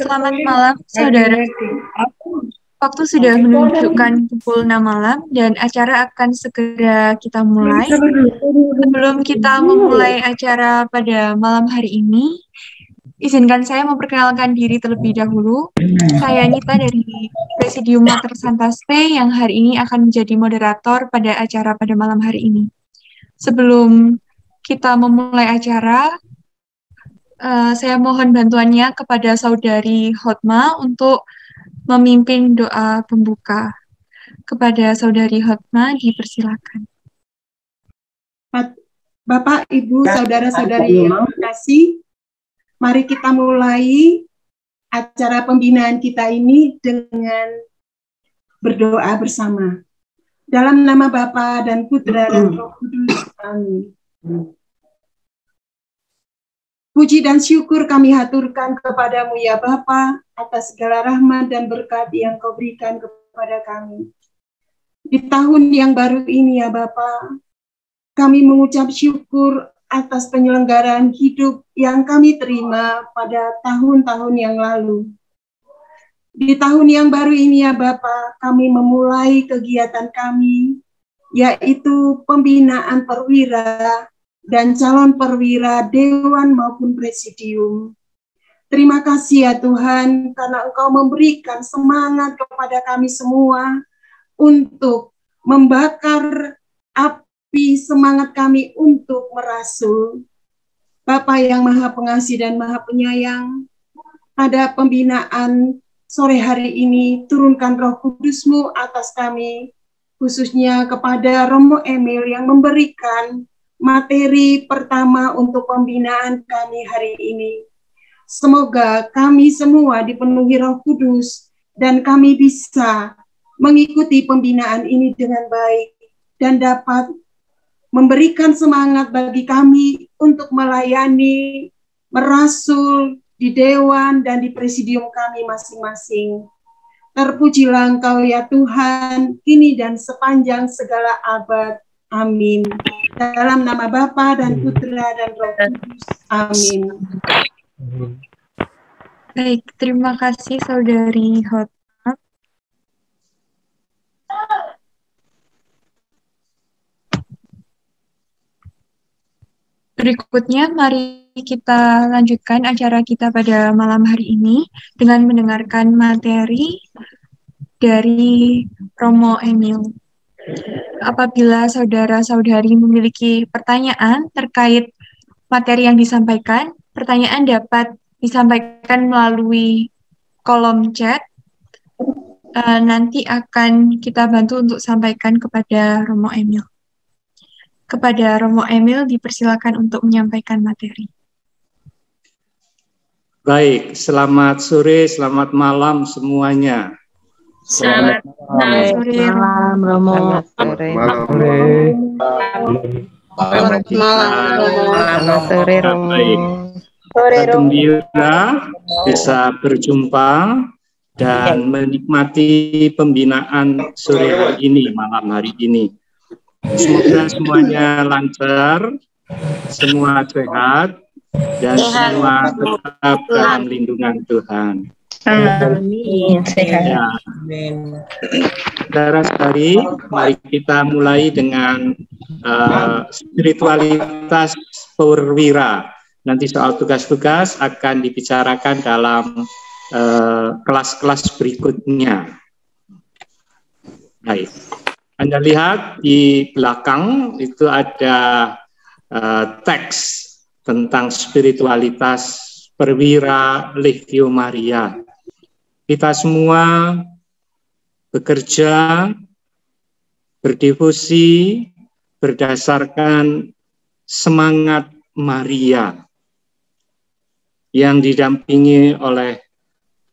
Selamat malam, saudara. Waktu sudah menunjukkan pukul 6 malam dan acara akan segera kita mulai. Sebelum kita memulai acara pada malam hari ini, izinkan saya memperkenalkan diri terlebih dahulu. Saya Nita dari Presidium Mater Santas P yang hari ini akan menjadi moderator pada acara pada malam hari ini. Sebelum kita memulai acara, saya mohon bantuannya kepada Saudari Hotma untuk memimpin doa pembuka. Kepada Saudari Hotma, dipersilakan. Bapak, Ibu, Saudara-saudari yang terkasih, mari kita mulai acara pembinaan kita ini dengan berdoa bersama. Dalam nama Bapa dan Putra dan Roh Kudus. Amin. Puji dan syukur kami haturkan kepadamu ya Bapa atas segala rahmat dan berkat yang kau berikan kepada kami. Di tahun yang baru ini ya Bapa, kami mengucap syukur atas penyelenggaraan hidup yang kami terima pada tahun-tahun yang lalu. Di tahun yang baru ini ya Bapa, kami memulai kegiatan kami, yaitu pembinaan perwira dan calon perwira Dewan maupun Presidium. Terima kasih ya Tuhan, karena Engkau memberikan semangat kepada kami semua untuk membakar api semangat kami untuk merasul. Bapa yang Maha Pengasih dan Maha Penyayang, pada pembinaan sore hari ini, turunkan Roh Kudus-Mu atas kami, khususnya kepada Romo Emil yang memberikan materi pertama untuk pembinaan kami hari ini. Semoga kami semua dipenuhi Roh Kudus dan kami bisa mengikuti pembinaan ini dengan baik dan dapat memberikan semangat bagi kami untuk melayani, merasul di dewan dan di presidium kami masing-masing. Terpujilah Engkau ya Tuhan, kini dan sepanjang segala abad. Amin. Dalam nama Bapa dan Putra dan Roh Kudus. Amin. Baik, terima kasih Saudari Hotma. Berikutnya, mari kita lanjutkan acara kita pada malam hari ini dengan mendengarkan materi dari Romo Emil. Apabila saudara-saudari memiliki pertanyaan terkait materi yang disampaikan, pertanyaan dapat disampaikan melalui kolom chat. Nanti akan kita bantu untuk sampaikan kepada Romo Emil. Kepada Romo Emil dipersilakan untuk menyampaikan materi. Baik, selamat sore, selamat malam semuanya. Selamat malam, Romo. Selamat sore, Romo. Kita gembira bisa berjumpa dan menikmati pembinaan sore hari ini, malam hari ini. Semoga semuanya lancar, semua sehat, dan semua tetap dalam lindungan Tuhan. Amin. Ya. Saudara-saudari, mari kita mulai dengan spiritualitas perwira. Nanti soal tugas-tugas akan dibicarakan dalam kelas-kelas berikutnya. Baik. Anda lihat di belakang itu ada teks tentang spiritualitas perwira Legio Maria. Kita semua bekerja, berdevosi berdasarkan semangat Maria yang didampingi oleh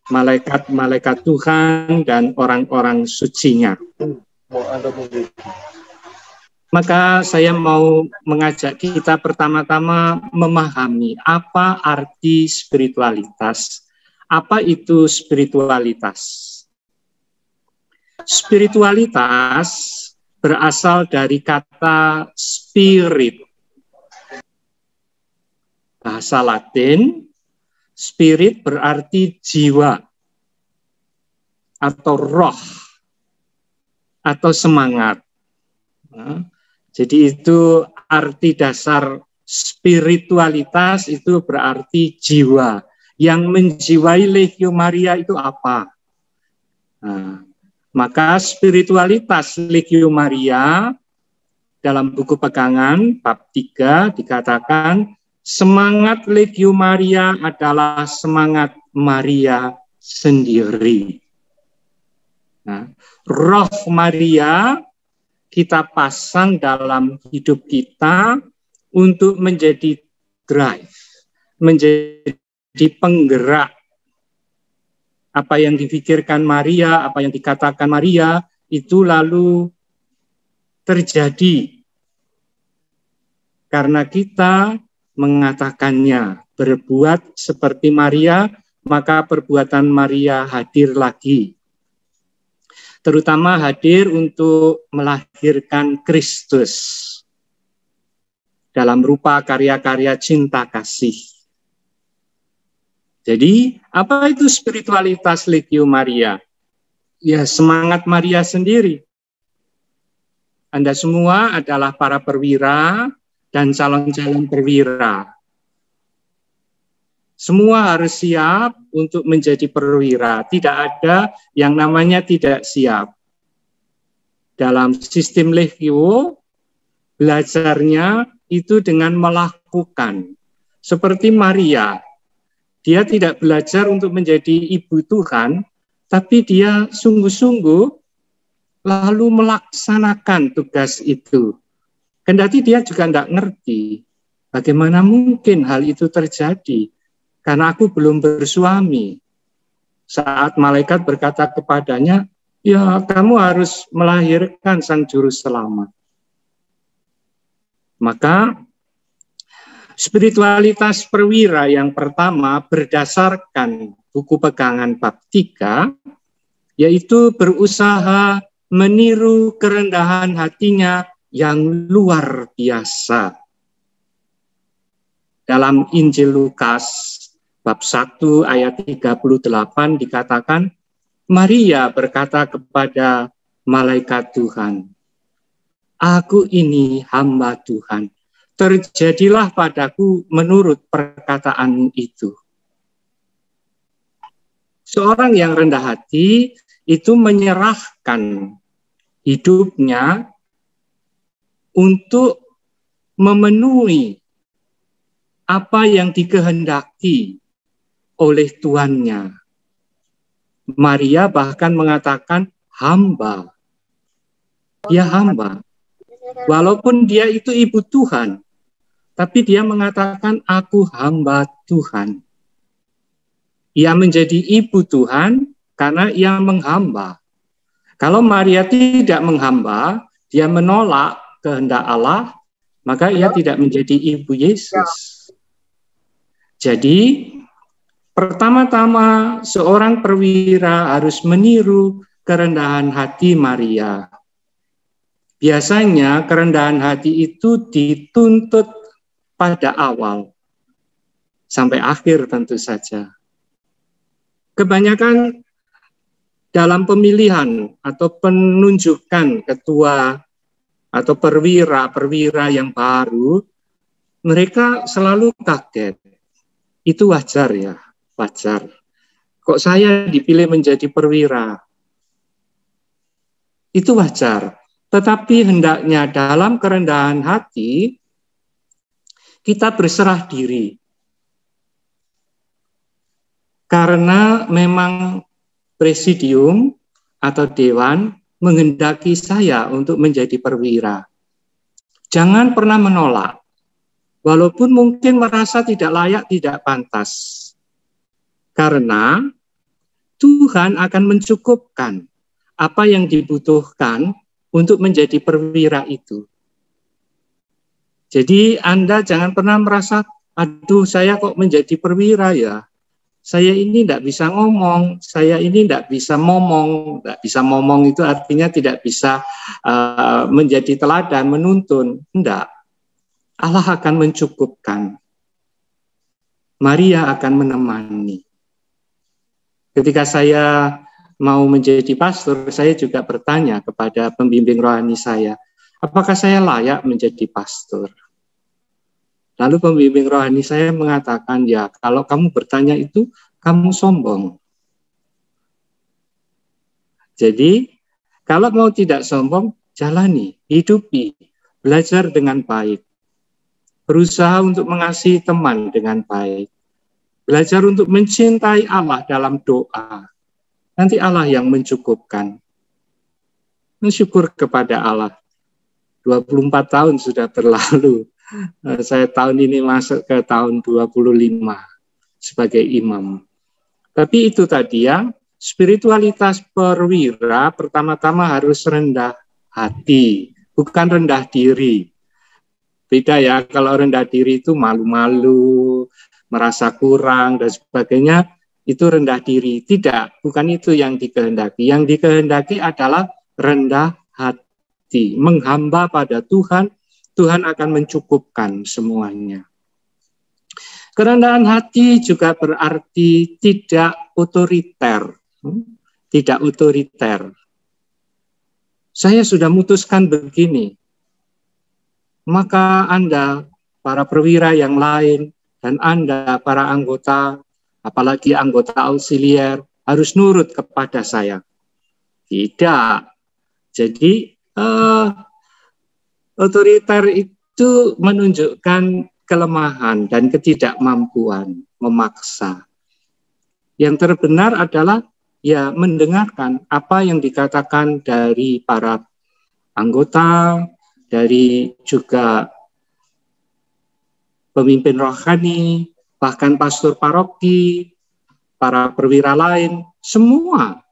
malaikat-malaikat Tuhan dan orang-orang sucinya. Maka saya mau mengajak kita pertama-tama memahami apa arti spiritualitas. Apa itu spiritualitas? Spiritualitas berasal dari kata spirit. Bahasa Latin, Spirit berarti jiwa atau roh atau semangat. Jadi itu arti dasar spiritualitas, itu berarti jiwa. Yang menjiwai Legio Maria itu apa? Maka spiritualitas Legio Maria dalam buku pegangan bab 3 dikatakan semangat Legio Maria adalah semangat Maria sendiri. Roh Maria kita pasang dalam hidup kita untuk menjadi drive, menjadi penggerak. Apa yang dipikirkan Maria, apa yang dikatakan Maria, itu lalu terjadi. Karena kita mengatakannya, berbuat seperti Maria, maka perbuatan Maria hadir lagi. Terutama hadir untuk melahirkan Kristus dalam rupa karya-karya cinta kasih. Jadi, apa itu spiritualitas Legio Maria? Ya, semangat Maria sendiri. Anda semua adalah para perwira dan calon-calon perwira. Semua harus siap untuk menjadi perwira. Tidak ada yang namanya tidak siap. Dalam sistem Legio, belajarnya itu dengan melakukan. Seperti Maria, dia tidak belajar untuk menjadi ibu Tuhan, tapi dia sungguh-sungguh lalu melaksanakan tugas itu. Kendati dia juga tidak ngerti bagaimana mungkin hal itu terjadi, karena aku belum bersuami. Saat malaikat berkata kepadanya, ya kamu harus melahirkan sang juru selamat. Maka spiritualitas perwira yang pertama berdasarkan buku pegangan bab 3, yaitu berusaha meniru kerendahan hatinya yang luar biasa. Dalam Injil Lukas bab 1 ayat 38 dikatakan, Maria berkata kepada malaikat Tuhan, aku ini hamba Tuhan. Terjadilah padaku menurut perkataanmu itu. Seorang yang rendah hati itu menyerahkan hidupnya untuk memenuhi apa yang dikehendaki oleh tuannya. Maria bahkan mengatakan hamba. Dia hamba. Walaupun dia itu ibu Tuhan, tapi dia mengatakan, aku hamba Tuhan. Ia menjadi ibu Tuhan karena ia menghamba. Kalau Maria tidak menghamba, dia menolak kehendak Allah, maka ia tidak menjadi ibu Yesus. Jadi, pertama-tama seorang perwira harus meniru kerendahan hati Maria. Biasanya kerendahan hati itu dituntut pada awal, sampai akhir tentu saja. Kebanyakan dalam pemilihan atau penunjukan ketua atau perwira yang baru, mereka selalu kaget. Itu wajar ya, wajar. Kok saya dipilih menjadi perwira? Itu wajar. Tetapi hendaknya dalam kerendahan hati, kita berserah diri. Karena memang presidium atau dewan menghendaki saya untuk menjadi perwira. Jangan pernah menolak. Walaupun mungkin merasa tidak layak, tidak pantas. Karena Tuhan akan mencukupkan apa yang dibutuhkan untuk menjadi perwira itu. Jadi Anda jangan pernah merasa, aduh saya kok menjadi perwira ya. Saya ini tidak bisa ngomong, saya ini tidak bisa momong. Tidak bisa momong itu artinya tidak bisa menjadi teladan, menuntun. Tidak. Allah akan mencukupkan. Maria akan menemani. Ketika saya mau menjadi pastor, saya juga bertanya kepada pembimbing rohani saya, apakah saya layak menjadi pastor? Lalu pembimbing rohani saya mengatakan, ya kalau kamu bertanya itu, kamu sombong. Jadi, kalau mau tidak sombong, jalani, hidupi, belajar dengan baik. Berusaha untuk mengasihi teman dengan baik. Belajar untuk mencintai Allah dalam doa. Nanti Allah yang mencukupkan. Mensyukur kepada Allah. 24 tahun sudah berlalu. Saya tahun ini masuk ke tahun 25 sebagai imam. Tapi itu tadi ya, spiritualitas perwira pertama-tama harus rendah hati, bukan rendah diri. Beda ya, kalau rendah diri itu malu-malu, merasa kurang dan sebagainya, itu rendah diri. Tidak, bukan itu yang dikehendaki. Yang dikehendaki adalah rendah hati, menghamba pada Tuhan, Tuhan akan mencukupkan semuanya. Kerendahan hati juga berarti tidak otoriter. Tidak otoriter. Saya sudah memutuskan begini, maka Anda, para perwira yang lain, dan Anda, para anggota, apalagi anggota auxiliar, harus nurut kepada saya. Tidak. Jadi, otoriter itu menunjukkan kelemahan dan ketidakmampuan, memaksa. Yang terbenar adalah ya mendengarkan apa yang dikatakan dari para anggota, dari juga pemimpin rohani, bahkan pastor paroki, para perwira lain, semua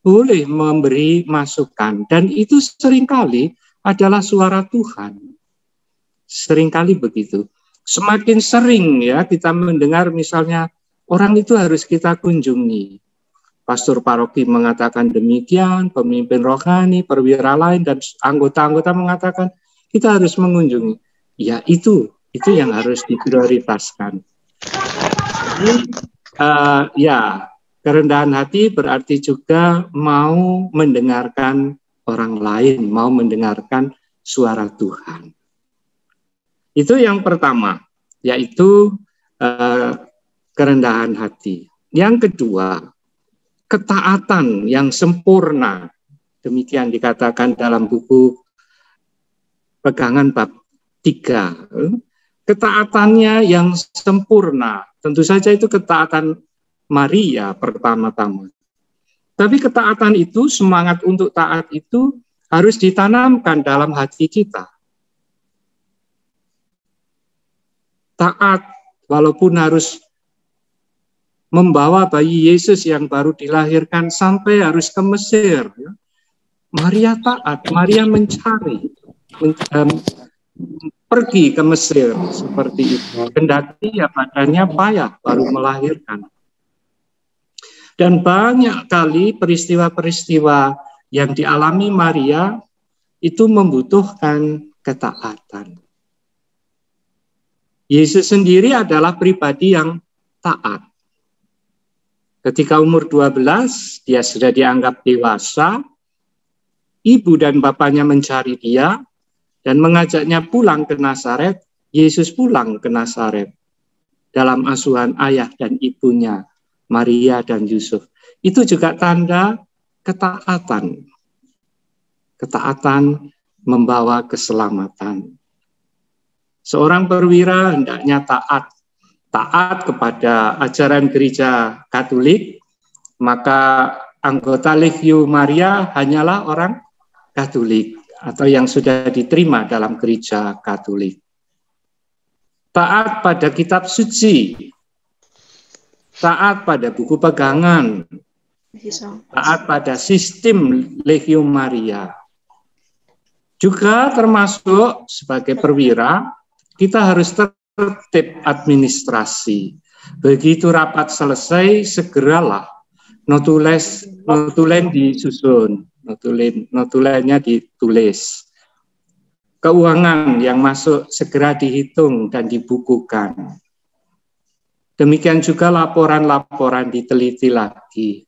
boleh memberi masukan. Dan itu seringkali adalah suara Tuhan. Seringkali begitu. Semakin sering ya kita mendengar misalnya orang itu harus kita kunjungi. Pastor paroki mengatakan demikian, pemimpin rohani, perwira lain, dan anggota-anggota mengatakan kita harus mengunjungi. Ya itu yang harus diprioritaskan. Jadi, ya kerendahan hati berarti juga mau mendengarkan orang lain, mau mendengarkan suara Tuhan. Itu yang pertama, yaitu kerendahan hati. Yang kedua, ketaatan yang sempurna. Demikian dikatakan dalam buku Pegangan bab 3. Ketaatannya yang sempurna. Tentu saja itu ketaatan Maria pertama-tama. Tapi ketaatan itu, semangat untuk taat itu harus ditanamkan dalam hati kita. Taat walaupun harus membawa bayi Yesus yang baru dilahirkan sampai harus ke Mesir. Maria taat, Maria mencari, pergi ke Mesir seperti itu. Kendati ya badannya payah baru melahirkan. Dan banyak kali peristiwa-peristiwa yang dialami Maria itu membutuhkan ketaatan. Yesus sendiri adalah pribadi yang taat. Ketika umur 12, dia sudah dianggap dewasa. Ibu dan bapaknya mencari dia dan mengajaknya pulang ke Nazaret. Yesus pulang ke Nazaret dalam asuhan ayah dan ibunya, Maria dan Yusuf. Itu juga tanda ketaatan. Ketaatan membawa keselamatan. Seorang perwira hendaknya taat kepada ajaran gereja Katolik, maka anggota Legio Maria hanyalah orang Katolik atau yang sudah diterima dalam gereja Katolik. Taat pada kitab suci, taat pada buku pegangan, taat pada sistem Legio Maria. Juga termasuk sebagai perwira, kita harus tertib administrasi. Begitu rapat selesai, segeralah notulen disusun, notulennya ditulis. Keuangan yang masuk segera dihitung dan dibukukan. Demikian juga laporan-laporan diteliti lagi.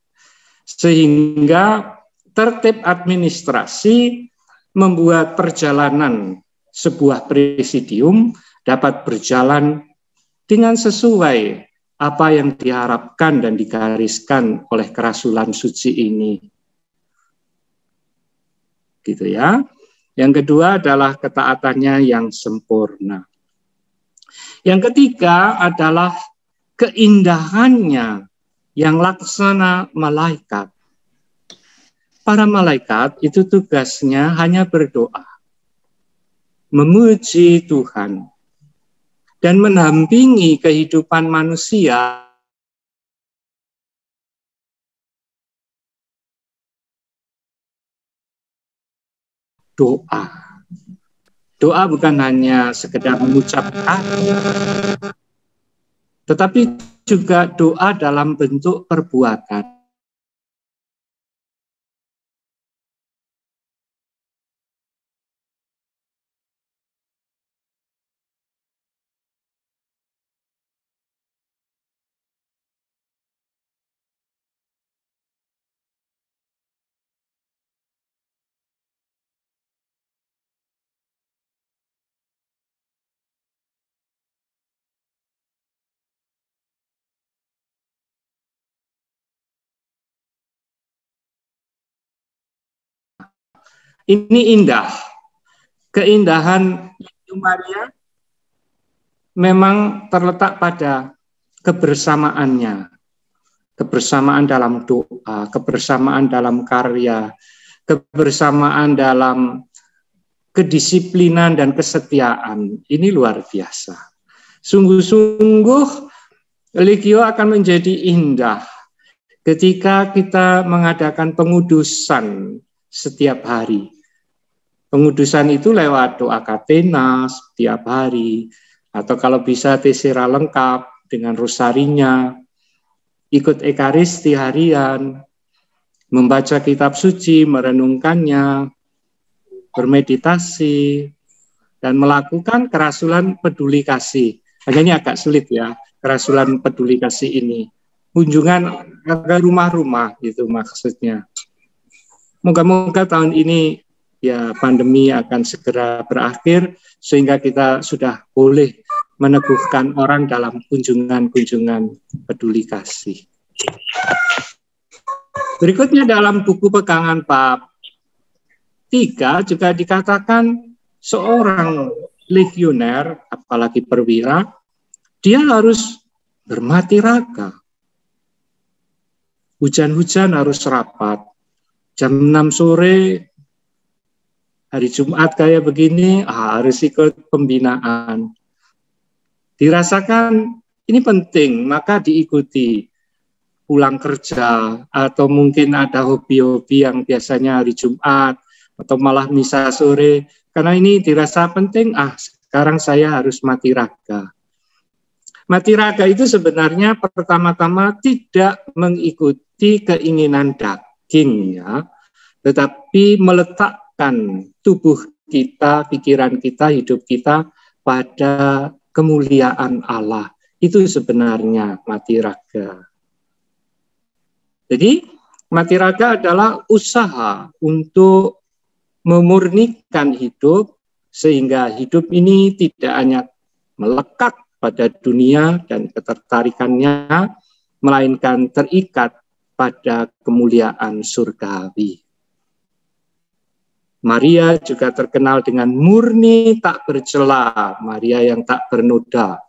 Sehingga tertib administrasi membuat perjalanan sebuah presidium dapat berjalan dengan sesuai apa yang diharapkan dan digariskan oleh kerasulan suci ini. Gitu ya. Yang kedua adalah ketaatannya yang sempurna. Yang ketiga adalah keindahannya yang laksana malaikat. Para malaikat itu tugasnya hanya berdoa, memuji Tuhan, dan mendampingi kehidupan manusia doa. Doa bukan hanya sekedar mengucapkan, tetapi juga doa dalam bentuk perbuatan. Ini indah. Keindahan Ibu Maria memang terletak pada kebersamaannya. Kebersamaan dalam doa, kebersamaan dalam karya, kebersamaan dalam kedisiplinan dan kesetiaan. Ini luar biasa. Sungguh-sungguh Legio akan menjadi indah ketika kita mengadakan pengudusan setiap hari. Pengudusan itu lewat doa katena setiap hari, atau kalau bisa tesera lengkap dengan rosarinya, ikut ekaristi harian, membaca kitab suci, merenungkannya, bermeditasi, dan melakukan kerasulan peduli kasih. Hanya ini agak sulit ya, kerasulan peduli kasih ini. Kunjungan ke rumah-rumah itu maksudnya. Moga-moga tahun ini ya pandemi akan segera berakhir sehingga kita sudah boleh meneguhkan orang dalam kunjungan-kunjungan peduli kasih. Berikutnya dalam buku pegangan bab 3 juga dikatakan seorang legioner, apalagi perwira, dia harus bermati raga. Hujan-hujan harus rapat. Jam 6 sore hari Jumat kayak begini, harus ikut pembinaan. Dirasakan ini penting, maka diikuti. Pulang kerja, atau mungkin ada hobi-hobi yang biasanya hari Jumat, atau malah misa sore. Karena ini dirasa penting, sekarang saya harus mati raga. Mati raga itu sebenarnya pertama-tama tidak mengikuti keinginan daging, ya, tetapi meletakkan tubuh kita, pikiran kita, hidup kita pada kemuliaan Allah. Itu sebenarnya mati raga. Jadi mati raga adalah usaha untuk memurnikan hidup sehingga hidup ini tidak hanya melekat pada dunia dan ketertarikannya, melainkan terikat pada kemuliaan surgawi. Maria juga terkenal dengan murni tak bercela, Maria yang tak bernoda.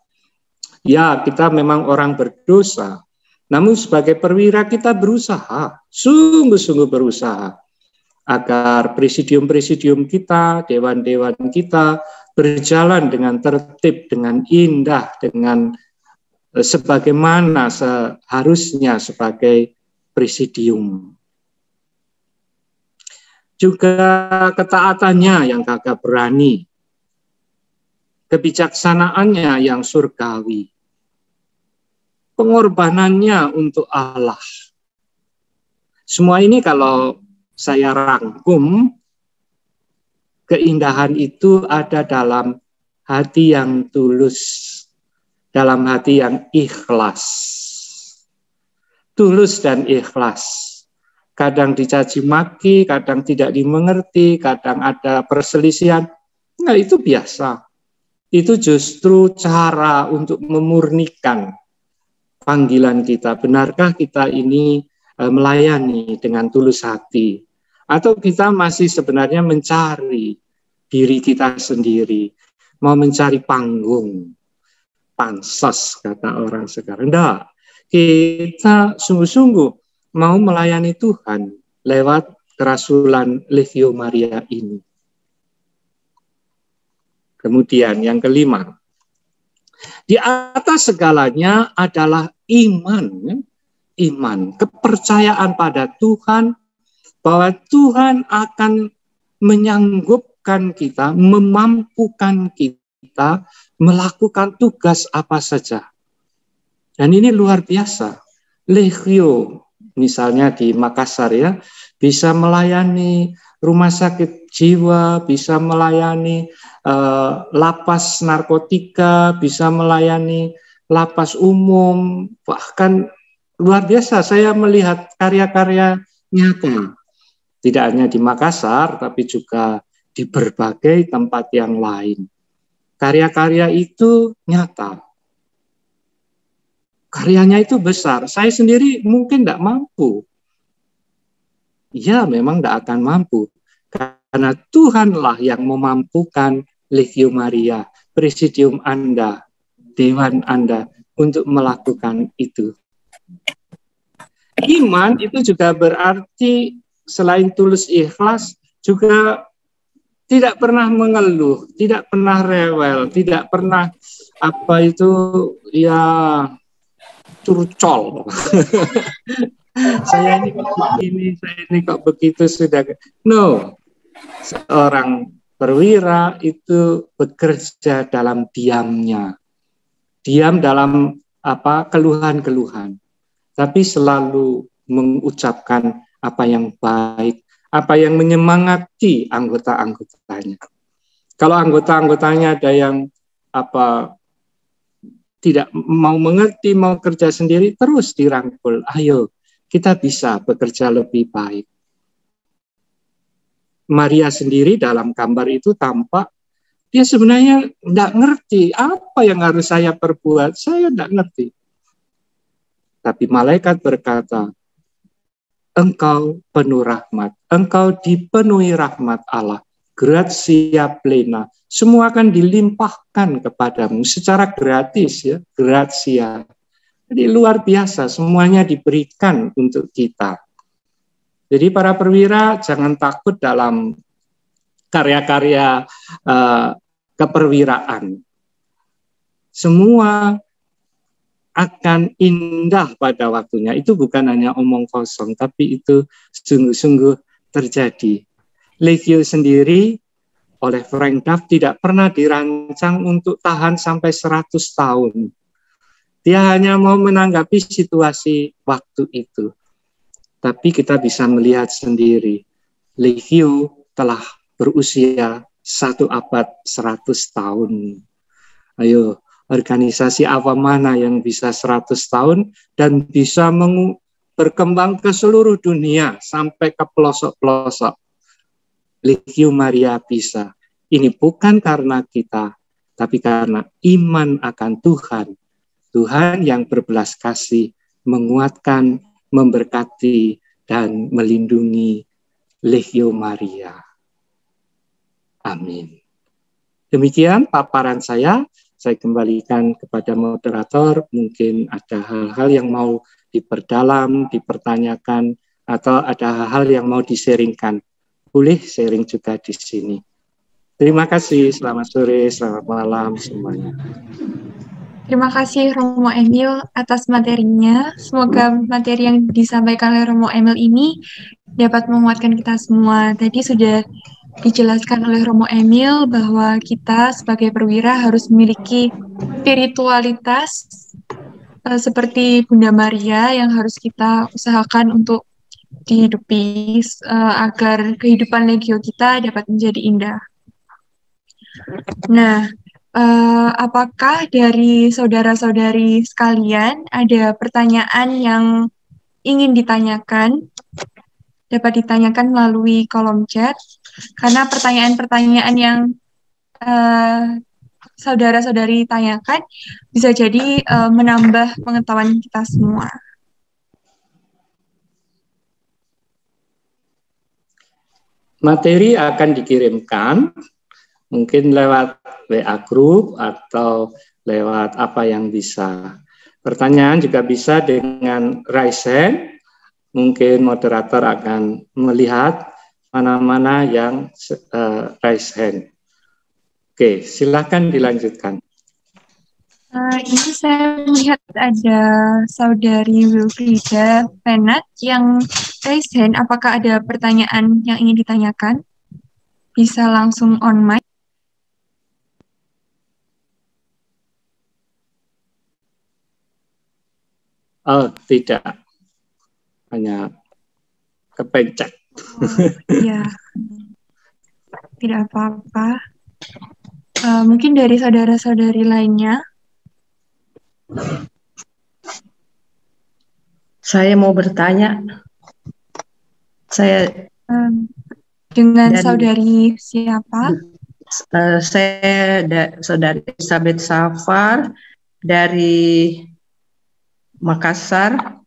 Ya, kita memang orang berdosa, namun sebagai perwira kita berusaha, sungguh-sungguh berusaha, agar presidium-presidium kita, dewan-dewan kita berjalan dengan tertib, dengan indah, dengan sebagaimana seharusnya sebagai presidium. Juga ketaatannya yang gagah berani, kebijaksanaannya yang surgawi, pengorbanannya untuk Allah. Semua ini kalau saya rangkum, keindahan itu ada dalam hati yang tulus, dalam hati yang ikhlas. Tulus dan ikhlas. Kadang dicaci maki, kadang tidak dimengerti, kadang ada perselisihan. Nah, itu biasa. Itu justru cara untuk memurnikan panggilan kita. Benarkah kita ini melayani dengan tulus hati? Atau kita masih sebenarnya mencari diri kita sendiri, mau mencari panggung, pansos kata orang sekarang. Enggak, kita sungguh-sungguh mau melayani Tuhan lewat kerasulan Legio Maria ini. Kemudian yang kelima, di atas segalanya adalah iman. Iman, kepercayaan pada Tuhan, bahwa Tuhan akan menyanggupkan kita, memampukan kita melakukan tugas apa saja. Dan ini luar biasa. Legio, misalnya di Makassar ya, bisa melayani rumah sakit jiwa, bisa melayani lapas narkotika, bisa melayani lapas umum, bahkan luar biasa saya melihat karya-karya nyata. Tidak hanya di Makassar, tapi juga di berbagai tempat yang lain. Karya-karya itu nyata. Karyanya itu besar. Saya sendiri mungkin tidak mampu. Ya, memang tidak akan mampu. Karena Tuhanlah yang memampukan Legio Maria, Presidium Anda, Dewan Anda, untuk melakukan itu. Iman itu juga berarti selain tulus ikhlas, juga tidak pernah mengeluh, tidak pernah rewel, tidak pernah apa itu ya curcol. Saya ini kok begini, saya ini kok begitu sudah. No, seorang perwira itu bekerja dalam diamnya, diam dalam apa keluhan-keluhan, tapi selalu mengucapkan apa yang baik, apa yang menyemangati anggota-anggotanya. Kalau anggota-anggotanya ada yang apa tidak mau mengerti, mau kerja sendiri, terus dirangkul. Ayo, kita bisa bekerja lebih baik. Maria sendiri dalam gambar itu tampak dia sebenarnya tidak ngerti apa yang harus saya perbuat. Saya tidak ngerti. Tapi malaikat berkata, engkau penuh rahmat, engkau dipenuhi rahmat Allah, gratia plena, semua akan dilimpahkan kepadamu secara gratis ya, gratia. Jadi luar biasa, semuanya diberikan untuk kita. Jadi para perwira jangan takut dalam karya-karya keperwiraan. Semua akan indah pada waktunya. Itu bukan hanya omong kosong, tapi itu sungguh-sungguh terjadi. Legio sendiri oleh Frank Duff tidak pernah dirancang untuk tahan sampai 100 tahun. Dia hanya mau menanggapi situasi waktu itu. Tapi kita bisa melihat sendiri, Legio telah berusia 1 abad 100 tahun. Ayo, organisasi apa mana yang bisa 100 tahun dan bisa berkembang ke seluruh dunia sampai ke pelosok-pelosok. Legio Maria bisa. Ini bukan karena kita, tapi karena iman akan Tuhan. Tuhan yang berbelas kasih, menguatkan, memberkati, dan melindungi Legio Maria. Amin. Demikian paparan saya. Saya kembalikan kepada moderator, mungkin ada hal-hal yang mau diperdalam, dipertanyakan, atau ada hal-hal yang mau diseringkan. Boleh sharing juga di sini. Terima kasih, selamat sore, selamat malam semuanya. Terima kasih Romo Emil atas materinya. Semoga materi yang disampaikan oleh Romo Emil ini dapat menguatkan kita semua. Tadi sudah dijelaskan oleh Romo Emil bahwa kita sebagai perwira harus memiliki spiritualitas seperti Bunda Maria yang harus kita usahakan untuk dihidupi agar kehidupan legio kita dapat menjadi indah. Nah, apakah dari saudara-saudari sekalian ada pertanyaan yang ingin ditanyakan? Dapat ditanyakan melalui kolom chat, karena pertanyaan-pertanyaan yang saudara-saudari tanyakan bisa jadi menambah pengetahuan kita semua. Materi akan dikirimkan mungkin lewat WA Group atau lewat apa yang bisa. Pertanyaan juga bisa dengan raise hand. Mungkin moderator akan melihat mana-mana yang raise hand. Oke, silakan dilanjutkan. Ini saya melihat ada saudari Wilfrida Penat yang raise hand. Apakah ada pertanyaan yang ingin ditanyakan? Bisa langsung on mic. Oh, tidak. Hanya kepencet. Iya, tidak apa-apa. Mungkin dari saudara-saudari lainnya. Saya mau bertanya. Saya dengan saudari siapa? Saya saudari Elizabeth Safar dari Makassar,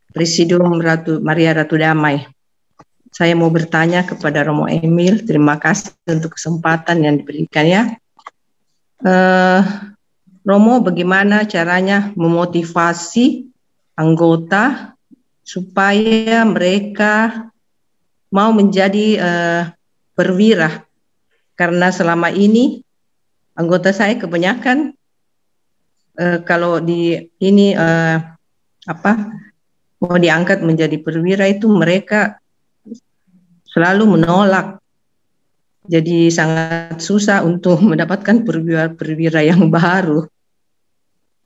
Presidium Maria Ratu Damai. Saya mau bertanya kepada Romo Emil, terima kasih untuk kesempatan yang diberikan ya. Romo, bagaimana caranya memotivasi anggota supaya mereka mau menjadi perwira? Karena selama ini anggota saya kebanyakan kalau mau diangkat menjadi perwira itu mereka selalu menolak. Jadi sangat susah untuk mendapatkan perwira yang baru.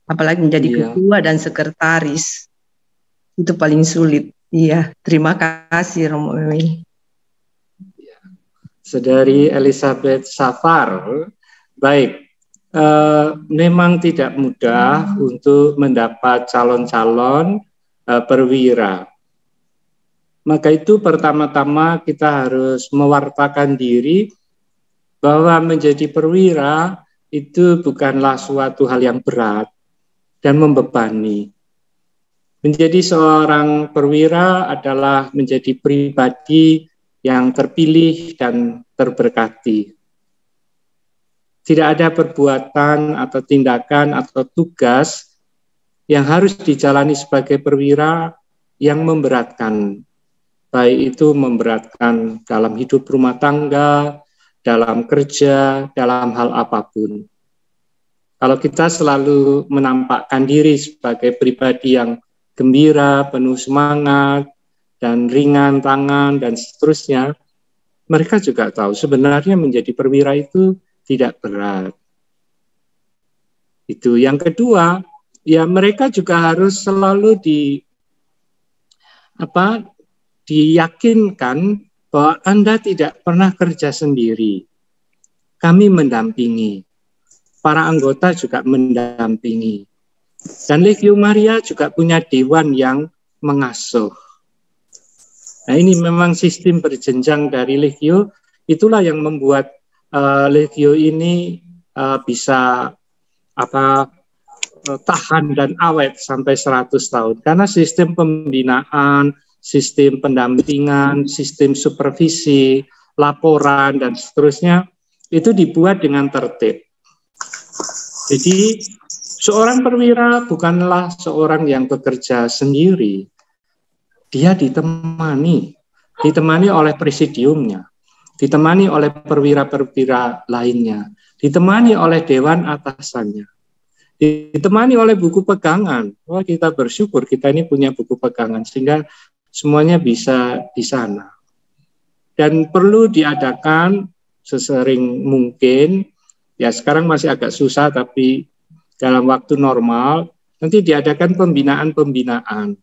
Apalagi menjadi ketua dan sekretaris. Itu paling sulit. Iya, terima kasih Romo Emil. Saudari Elizabeth Safar, baik. Memang tidak mudah untuk mendapat calon-calon perwira. Maka itu pertama-tama kita harus mewartakan diri bahwa menjadi perwira itu bukanlah suatu hal yang berat dan membebani. Menjadi seorang perwira adalah menjadi pribadi yang terpilih dan terberkati. Tidak ada perbuatan atau tindakan atau tugas yang harus dijalani sebagai perwira yang memberatkan. Baik itu memberatkan dalam hidup rumah tangga, dalam kerja, dalam hal apapun. Kalau kita selalu menampakkan diri sebagai pribadi yang gembira, penuh semangat, dan ringan tangan, dan seterusnya, mereka juga tahu sebenarnya menjadi perwira itu tidak berat. Itu yang kedua, ya mereka juga harus selalu diyakinkan bahwa Anda tidak pernah kerja sendiri. Kami mendampingi. Para anggota juga mendampingi. Dan Legio Maria juga punya dewan yang mengasuh. Nah, ini memang sistem berjenjang dari Legio, itulah yang membuat Legio ini bisa tahan dan awet sampai 100 tahun. Karena sistem pembinaan, sistem pendampingan, sistem supervisi, laporan, dan seterusnya, itu dibuat dengan tertib. Jadi, seorang perwira bukanlah seorang yang bekerja sendiri. Dia ditemani oleh presidiumnya, ditemani oleh perwira-perwira lainnya, ditemani oleh dewan atasannya, ditemani oleh buku pegangan. Wah, kita bersyukur kita ini punya buku pegangan sehingga semuanya bisa di sana. Dan perlu diadakan sesering mungkin, ya sekarang masih agak susah tapi dalam waktu normal nanti diadakan pembinaan-pembinaan,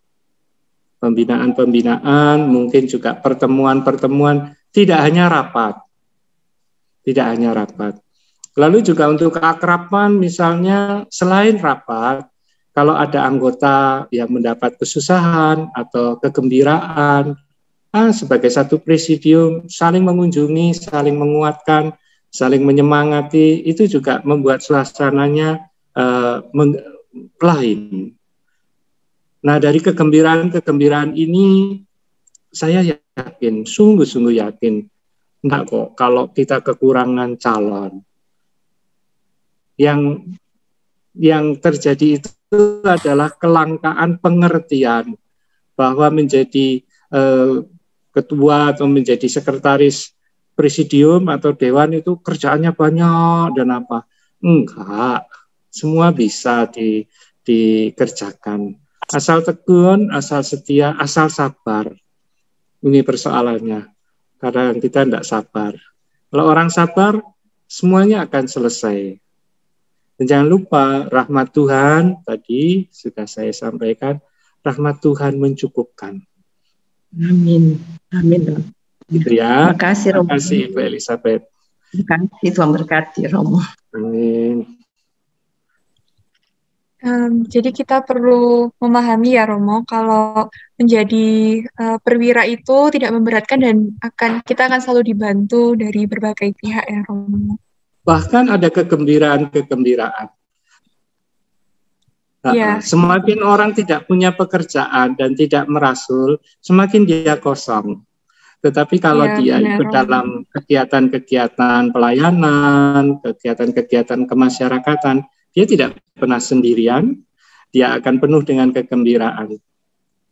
mungkin juga pertemuan-pertemuan, tidak hanya rapat. Lalu juga untuk keakraban, misalnya selain rapat, kalau ada anggota yang mendapat kesusahan atau kegembiraan, sebagai satu presidium saling mengunjungi, saling menguatkan, saling menyemangati, itu juga membuat suasananya lain. Nah, dari kegembiraan ini, saya yakin, sungguh-sungguh yakin, enggak kok kalau kita kekurangan calon. Yang terjadi itu adalah kelangkaan pengertian bahwa menjadi ketua atau menjadi sekretaris presidium atau dewan itu kerjaannya banyak dan apa. Enggak, semua bisa dikerjakan. Asal tekun, asal setia, asal sabar. Ini persoalannya. Karena kita tidak sabar. Kalau orang sabar, semuanya akan selesai. Dan jangan lupa, rahmat Tuhan, tadi sudah saya sampaikan, rahmat Tuhan mencukupkan. Amin. Amin. Gitu ya. Terima kasih, Romo. Terima kasih, Ibu Elizabeth. Terima kasih, Tuhan berkati, Romo. Amin. Jadi kita perlu memahami ya Romo, kalau menjadi perwira itu tidak memberatkan dan kita akan selalu dibantu dari berbagai pihak ya Romo. Bahkan ada kegembiraan-kegembiraan. Ya. Semakin orang tidak punya pekerjaan dan tidak merasul, semakin dia kosong. Tetapi kalau dia ikut dalam kegiatan-kegiatan pelayanan, kegiatan-kegiatan kemasyarakatan, dia tidak pernah sendirian, dia akan penuh dengan kegembiraan.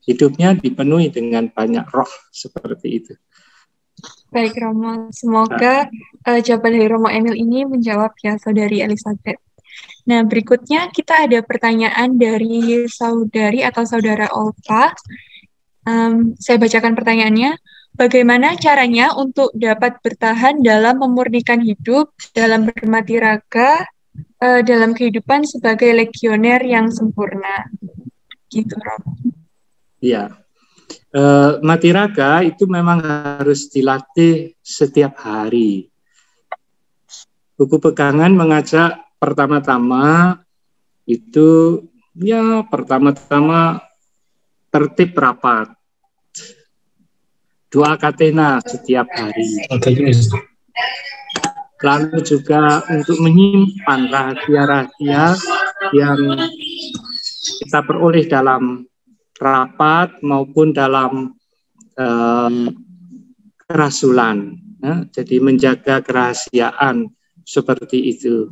Hidupnya dipenuhi dengan banyak roh seperti itu. Baik Romo, semoga jawaban dari Romo Emil ini menjawab ya Saudari Elizabeth. Nah berikutnya kita ada pertanyaan dari saudari atau saudara Olga. Saya bacakan pertanyaannya. Bagaimana caranya untuk dapat bertahan dalam memurnikan hidup, dalam bermati raga, dalam kehidupan sebagai legioner yang sempurna? Gitu Romo. Iya. Mati raga itu memang harus dilatih setiap hari. Buku pegangan mengajak pertama-tama itu tertib rapat, doa katena setiap hari. Lalu juga untuk menyimpan rahasia-rahasia yang kita peroleh dalam rapat maupun dalam kerasulan. Jadi menjaga kerahasiaan seperti itu.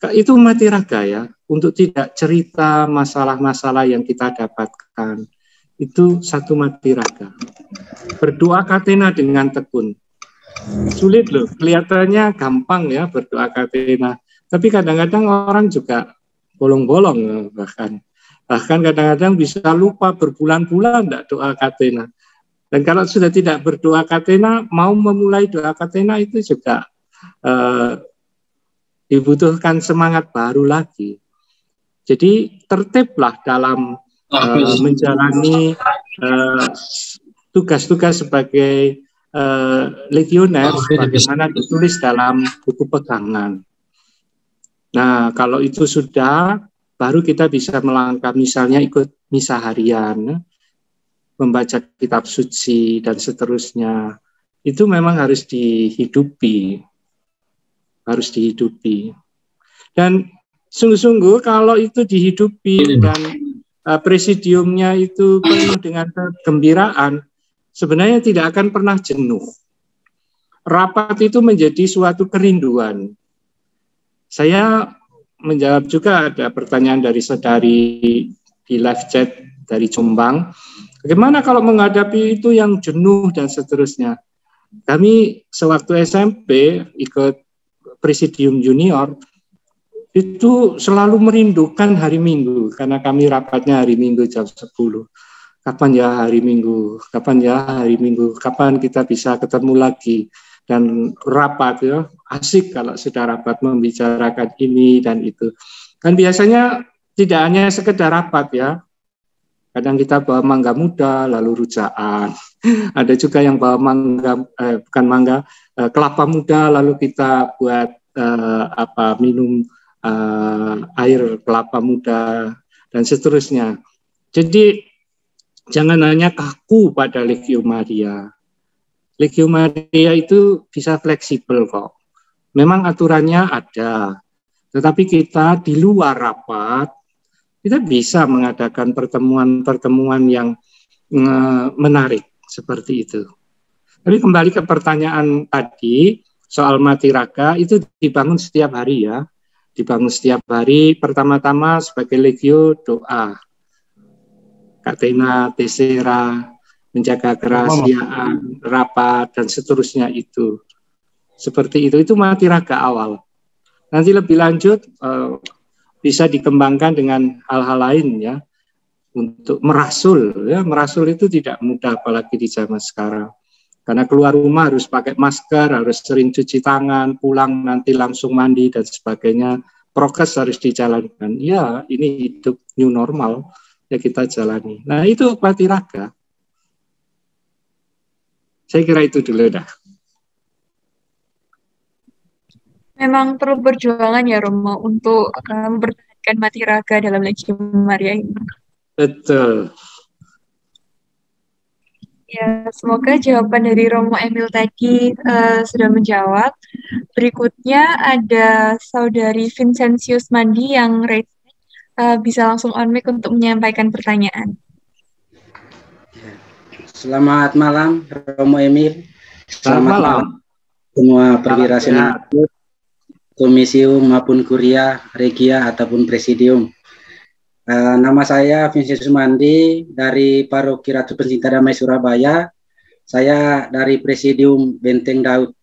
Itu mati raga ya, untuk tidak cerita masalah-masalah yang kita dapatkan. Itu satu mati raga. Berdoa katena dengan tekun. Sulit loh, kelihatannya gampang ya berdoa katena. Tapi kadang-kadang orang juga bolong-bolong bahkan kadang-kadang bisa lupa berbulan-bulan tidak doa katena. Dan kalau sudah tidak berdoa katena, mau memulai doa katena itu juga dibutuhkan semangat baru lagi. Jadi tertiblah dalam menjalani tugas-tugas sebagai legioner, bagaimana ditulis dalam buku pegangan. Nah, kalau itu sudah, baru kita bisa melangkah, misalnya ikut misa harian, membaca kitab suci, dan seterusnya. Itu memang harus dihidupi. Dan sungguh-sungguh kalau itu dihidupi dan presidiumnya itu penuh dengan kegembiraan, sebenarnya tidak akan pernah jenuh. Rapat itu menjadi suatu kerinduan. Saya menjawab juga ada pertanyaan dari saudari di live chat dari Jombang. Bagaimana kalau menghadapi itu yang jenuh dan seterusnya? Kami sewaktu SMP ikut Presidium Junior, itu selalu merindukan hari Minggu, karena kami rapatnya hari Minggu jam 10. Kapan ya hari Minggu? Kapan kita bisa ketemu lagi? Dan rapat ya, asik kalau sudah rapat membicarakan ini dan itu. Kan biasanya tidak hanya sekedar rapat ya. Kadang kita bawa mangga muda, lalu rujaan. Ada juga yang bawa kelapa muda, lalu kita buat minum air kelapa muda dan seterusnya. Jadi jangan hanya kaku pada Legio Maria. Legio Maria itu bisa fleksibel kok. Memang aturannya ada, tetapi kita di luar rapat, kita bisa mengadakan pertemuan-pertemuan yang menarik seperti itu. Tapi kembali ke pertanyaan tadi, soal Matiraga itu dibangun setiap hari ya. Dibangun setiap hari, pertama-tama sebagai Legio doa. Katena, Tesera, menjaga kerahasiaan, rapat, dan seterusnya itu. Seperti itu Matiraga awal. Nanti lebih lanjut bisa dikembangkan dengan hal-hal lain ya. Untuk merasul, ya merasul itu tidak mudah apalagi di zaman sekarang. Karena keluar rumah harus pakai masker, harus sering cuci tangan, pulang nanti langsung mandi dan sebagainya. Prokes harus dijalankan. Ya ini hidup new normal. Ya kita jalani. Nah itu Matiraga. Saya kira itu dulu dah. Memang perlu perjuangan ya Romo untuk mempertahankan Matiraga dalam Legio Maria ini. Betul. Ya, semoga jawaban dari Romo Emil tadi sudah menjawab. Berikutnya ada Saudari Vincentius Mandi yang bisa langsung on mic untuk menyampaikan pertanyaan. Selamat malam, Romo Emil. Selamat malam. Semua perwira senator, komisium maupun kuria, regia ataupun presidium. Nama saya Vincentius Mandi dari Paroki Ratu Pencinta Damai Surabaya. Saya dari Presidium Benteng Daud.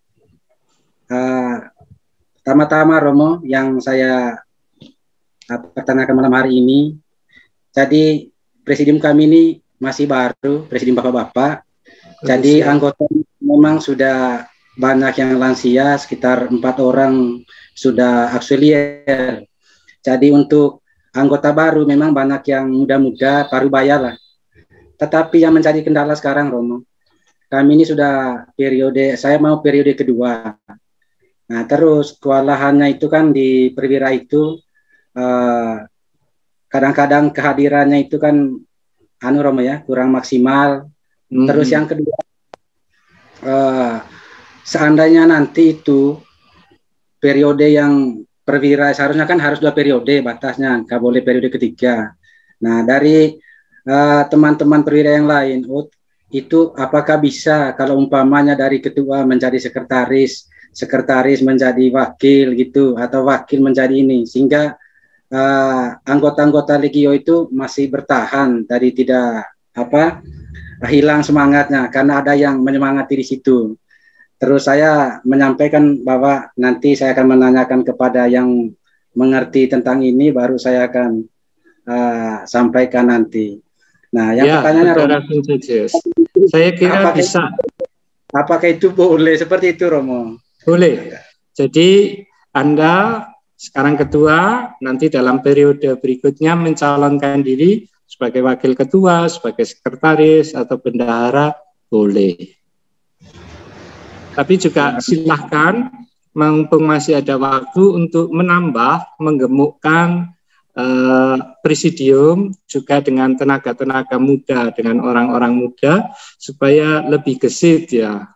Pertama-tama Romo yang saya pertanyakan malam hari ini. Jadi presidium kami ini masih baru, presidium bapak-bapak. Jadi anggota memang sudah banyak yang lansia, sekitar 4 orang sudah auxiliar. Jadi untuk anggota baru memang banyak yang muda-muda, parubaya lah. Tetapi yang menjadi kendala sekarang Romo, kami ini sudah periode, saya mau periode kedua. Nah terus kewalahannya itu kan di perwira itu, kadang-kadang kehadirannya itu kan Romo ya, kurang maksimal. Terus yang kedua, seandainya nanti itu periode yang perwira seharusnya kan harus 2 periode batasnya, nggak boleh periode ketiga. Nah dari teman-teman perwira yang lain, itu apakah bisa kalau umpamanya dari ketua menjadi sekretaris, sekretaris menjadi wakil gitu, atau wakil menjadi ini, sehingga anggota-anggota Legio itu masih bertahan dari tidak hilang semangatnya karena ada yang menyemangati di situ. Terus saya menyampaikan bahwa nanti saya akan menanyakan kepada yang mengerti tentang ini, baru saya akan sampaikan nanti. Nah, yang pertanyaannya Romo, saya kira bisa. Apakah itu boleh seperti itu Romo? Boleh. Jadi Anda sekarang ketua, nanti dalam periode berikutnya mencalonkan diri sebagai wakil ketua, sebagai sekretaris atau bendahara, boleh. Tapi juga silahkan, mumpung masih ada waktu untuk menambah, menggemukkan presidium juga dengan tenaga-tenaga muda, dengan orang-orang muda, supaya lebih gesit ya.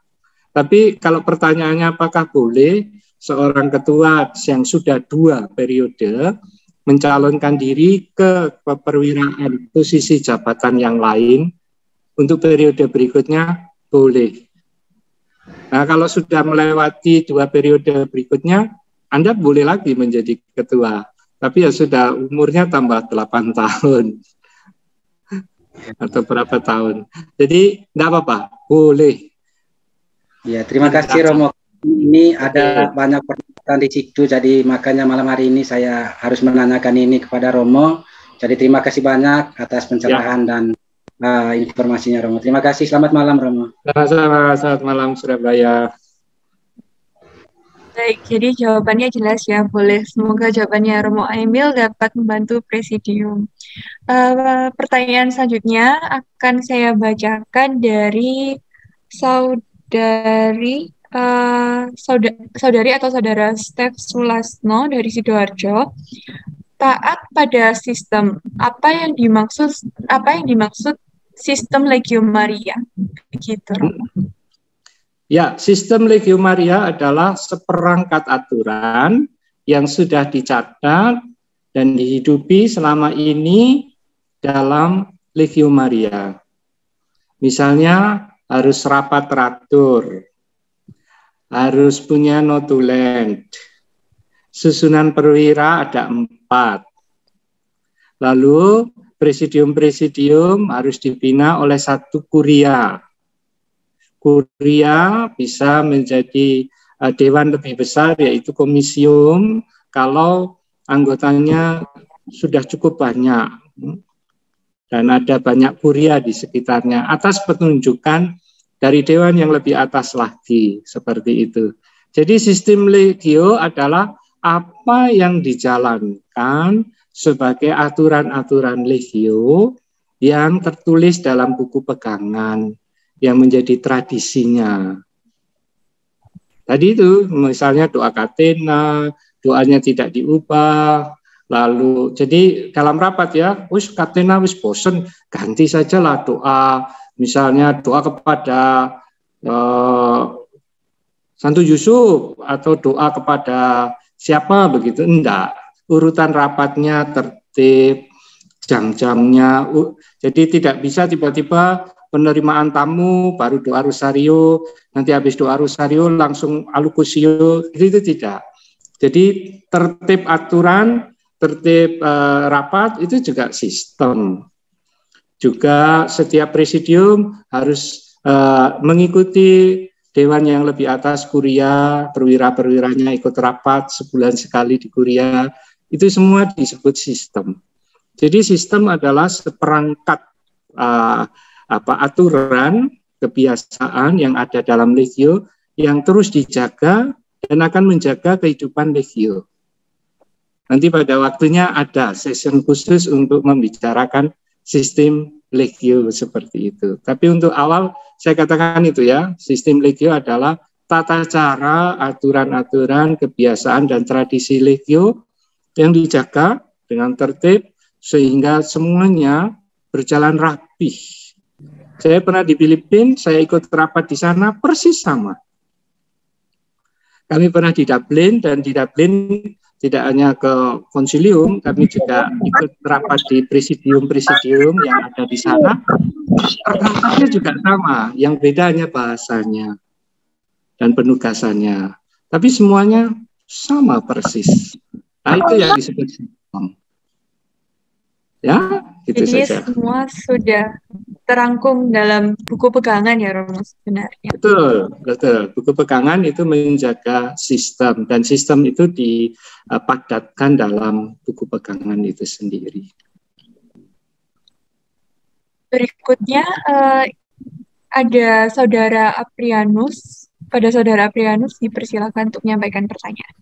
Tapi kalau pertanyaannya apakah boleh seorang ketua yang sudah 2 periode mencalonkan diri ke perwiraan posisi jabatan yang lain untuk periode berikutnya, boleh. Nah, kalau sudah melewati 2 periode berikutnya, Anda boleh lagi menjadi ketua. Tapi ya sudah umurnya tambah 8 tahun. Atau berapa tahun. Jadi, enggak apa-apa, boleh. Ya, terima kasih Romo. Ini ada banyak pertanyaan di situ, jadi makanya malam hari ini saya harus menanyakan ini kepada Romo. Jadi terima kasih banyak atas pencerahan dan informasinya Romo. Terima kasih, selamat malam Romo. Selamat malam Surabaya. Baik, jadi jawabannya jelas ya, boleh. Semoga jawabannya Romo Emil dapat membantu presidium. Pertanyaan selanjutnya akan saya bacakan dari Saudari saudari atau saudara Steph Sulasno dari Sidoarjo, taat pada sistem. Apa yang dimaksud sistem Legio Maria? Begitu. Ya, sistem Legio Maria adalah seperangkat aturan yang sudah dicatat dan dihidupi selama ini dalam Legio Maria. Misalnya harus rapat teratur, harus punya notulen, susunan perwira ada 4. Lalu presidium-presidium harus dibina oleh 1 kuria. Kuria bisa menjadi dewan lebih besar, yaitu komisium, kalau anggotanya sudah cukup banyak dan ada banyak kuria di sekitarnya atas penunjukan dari dewan yang lebih atas lagi, seperti itu. Jadi sistem Legio adalah apa yang dijalankan sebagai aturan-aturan Legio yang tertulis dalam buku pegangan yang menjadi tradisinya. Tadi itu misalnya doa katena, doanya tidak diubah. Lalu jadi dalam rapat ya, wis katena wis bosen, ganti sajalah doa. Misalnya doa kepada Santo Yusuf atau doa kepada siapa begitu, enggak. Urutan rapatnya tertib, jam-jamnya. Jadi tidak bisa tiba-tiba penerimaan tamu baru doa rosario, nanti habis doa rosario langsung alukusio, itu tidak. Jadi tertib aturan, tertib rapat itu juga sistem. Juga setiap presidium harus mengikuti dewan yang lebih atas kuria, perwira-perwiranya ikut rapat sebulan sekali di kuria. Itu semua disebut sistem. Jadi sistem adalah seperangkat aturan, kebiasaan yang ada dalam Legio yang terus dijaga dan akan menjaga kehidupan Legio. Nanti pada waktunya ada session khusus untuk membicarakan sistem Legio seperti itu. Tapi untuk awal saya katakan itu ya, sistem Legio adalah tata cara, aturan-aturan, kebiasaan dan tradisi Legio yang dijaga dengan tertib sehingga semuanya berjalan rapih. Saya pernah di Filipina, saya ikut rapat di sana persis sama. Kami pernah di Dublin, dan di Dublin tidak hanya ke konsilium, kami juga ikut rapat di presidium-presidium yang ada di sana. Rapatnya juga sama, yang beda hanya bahasanya dan penugasannya. Tapi semuanya sama persis. Nah, itu yang disebut sistem. Ya, itu jadi saja. semua sudah terangkum dalam buku pegangan ya Romo sebenarnya. Betul, betul. Buku pegangan itu menjaga sistem, dan sistem itu dipadatkan dalam buku pegangan itu sendiri. Berikutnya ada Saudara Aprianus. Pada Saudara Aprianus dipersilakan untuk menyampaikan pertanyaan.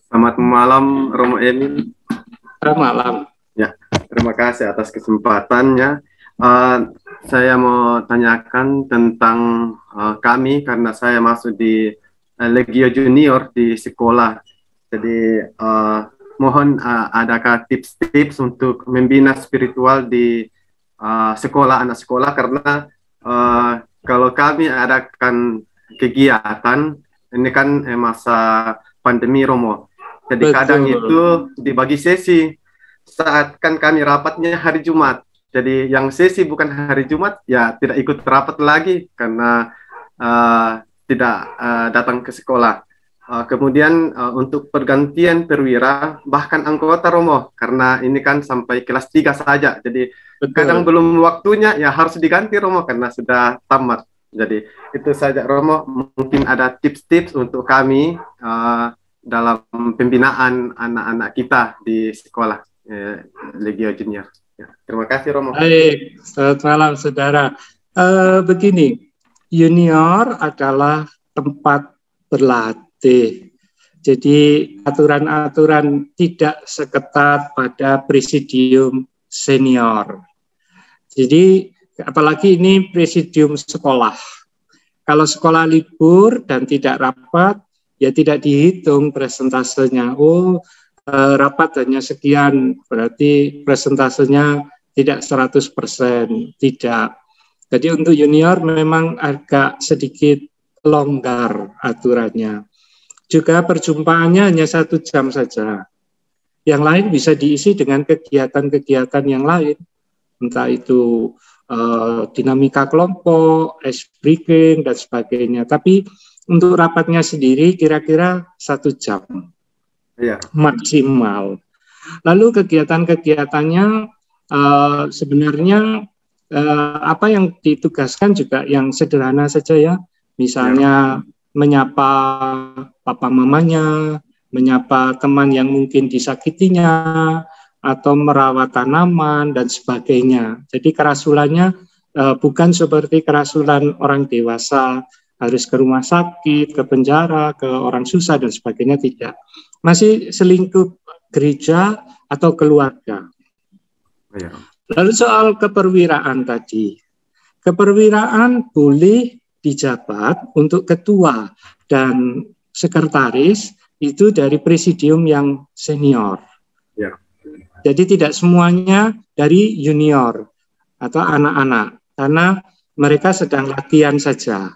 Selamat malam Romo Emil. Selamat malam. Ya, terima kasih atas kesempatannya. Saya mau tanyakan tentang kami, karena saya masuk di Legio Junior di sekolah. Jadi mohon adakah tips-tips untuk membina spiritual di sekolah, anak sekolah, karena kalau kami adakan kegiatan, ini kan masa pandemi Romo. Jadi betul, kadang itu dibagi sesi. Saat kan kami rapatnya hari Jumat, jadi yang sesi bukan hari Jumat ya tidak ikut rapat lagi karena tidak datang ke sekolah. Kemudian untuk pergantian perwira bahkan anggota Romo, karena ini kan sampai kelas 3 saja, jadi betul, kadang belum waktunya ya harus diganti Romo karena sudah tamat. Jadi itu saja Romo, mungkin ada tips-tips untuk kami dalam pembinaan anak-anak kita di sekolah Legio Junior. Ya, terima kasih Romo. Baik, selamat malam saudara. Begini, junior adalah tempat berlatih. Jadi aturan-aturan tidak seketat pada presidium senior. Jadi apalagi ini presidium sekolah. Kalau sekolah libur dan tidak rapat, ya tidak dihitung presentasenya. Oh, rapat hanya sekian, berarti presentasenya tidak 100%, tidak. Jadi untuk junior memang agak sedikit longgar aturannya. Juga perjumpaannya hanya 1 jam saja. Yang lain bisa diisi dengan kegiatan-kegiatan yang lain. Entah itu dinamika kelompok, ice breaking, dan sebagainya. Tapi untuk rapatnya sendiri kira-kira 1 jam maksimal. Lalu kegiatan-kegiatannya sebenarnya apa yang ditugaskan juga yang sederhana saja ya. Misalnya menyapa papa mamanya, menyapa teman yang mungkin disakitinya, atau merawat tanaman dan sebagainya. Jadi kerasulannya bukan seperti kerasulan orang dewasa, harus ke rumah sakit, ke penjara, ke orang susah dan sebagainya, tidak. Masih selingkup gereja atau keluarga. Lalu soal keperwiraan tadi. Keperwiraan boleh dijabat untuk ketua dan sekretaris itu dari presidium yang senior. Jadi tidak semuanya dari junior atau anak-anak, karena mereka sedang latihan saja.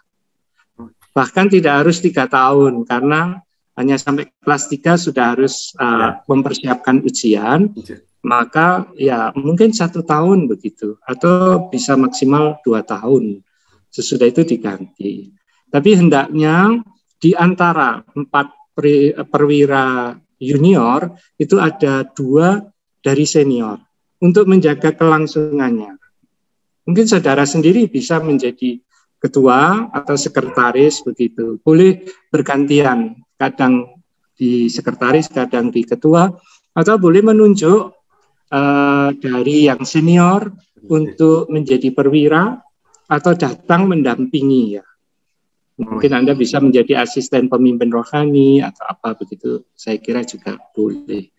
Bahkan tidak harus 3 tahun, karena hanya sampai kelas 3 sudah harus mempersiapkan ujian, maka ya mungkin 1 tahun begitu, atau bisa maksimal 2 tahun. Sesudah itu diganti. Tapi hendaknya di antara 4 perwira junior itu ada 2 dari senior untuk menjaga kelangsungannya. Mungkin saudara sendiri bisa menjadi ketua atau sekretaris begitu. Boleh bergantian, kadang di sekretaris, kadang di ketua, atau boleh menunjuk dari yang senior untuk menjadi perwira atau datang mendampingi ya. Mungkin Anda bisa menjadi asisten pemimpin rohani atau apa begitu. Saya kira juga boleh.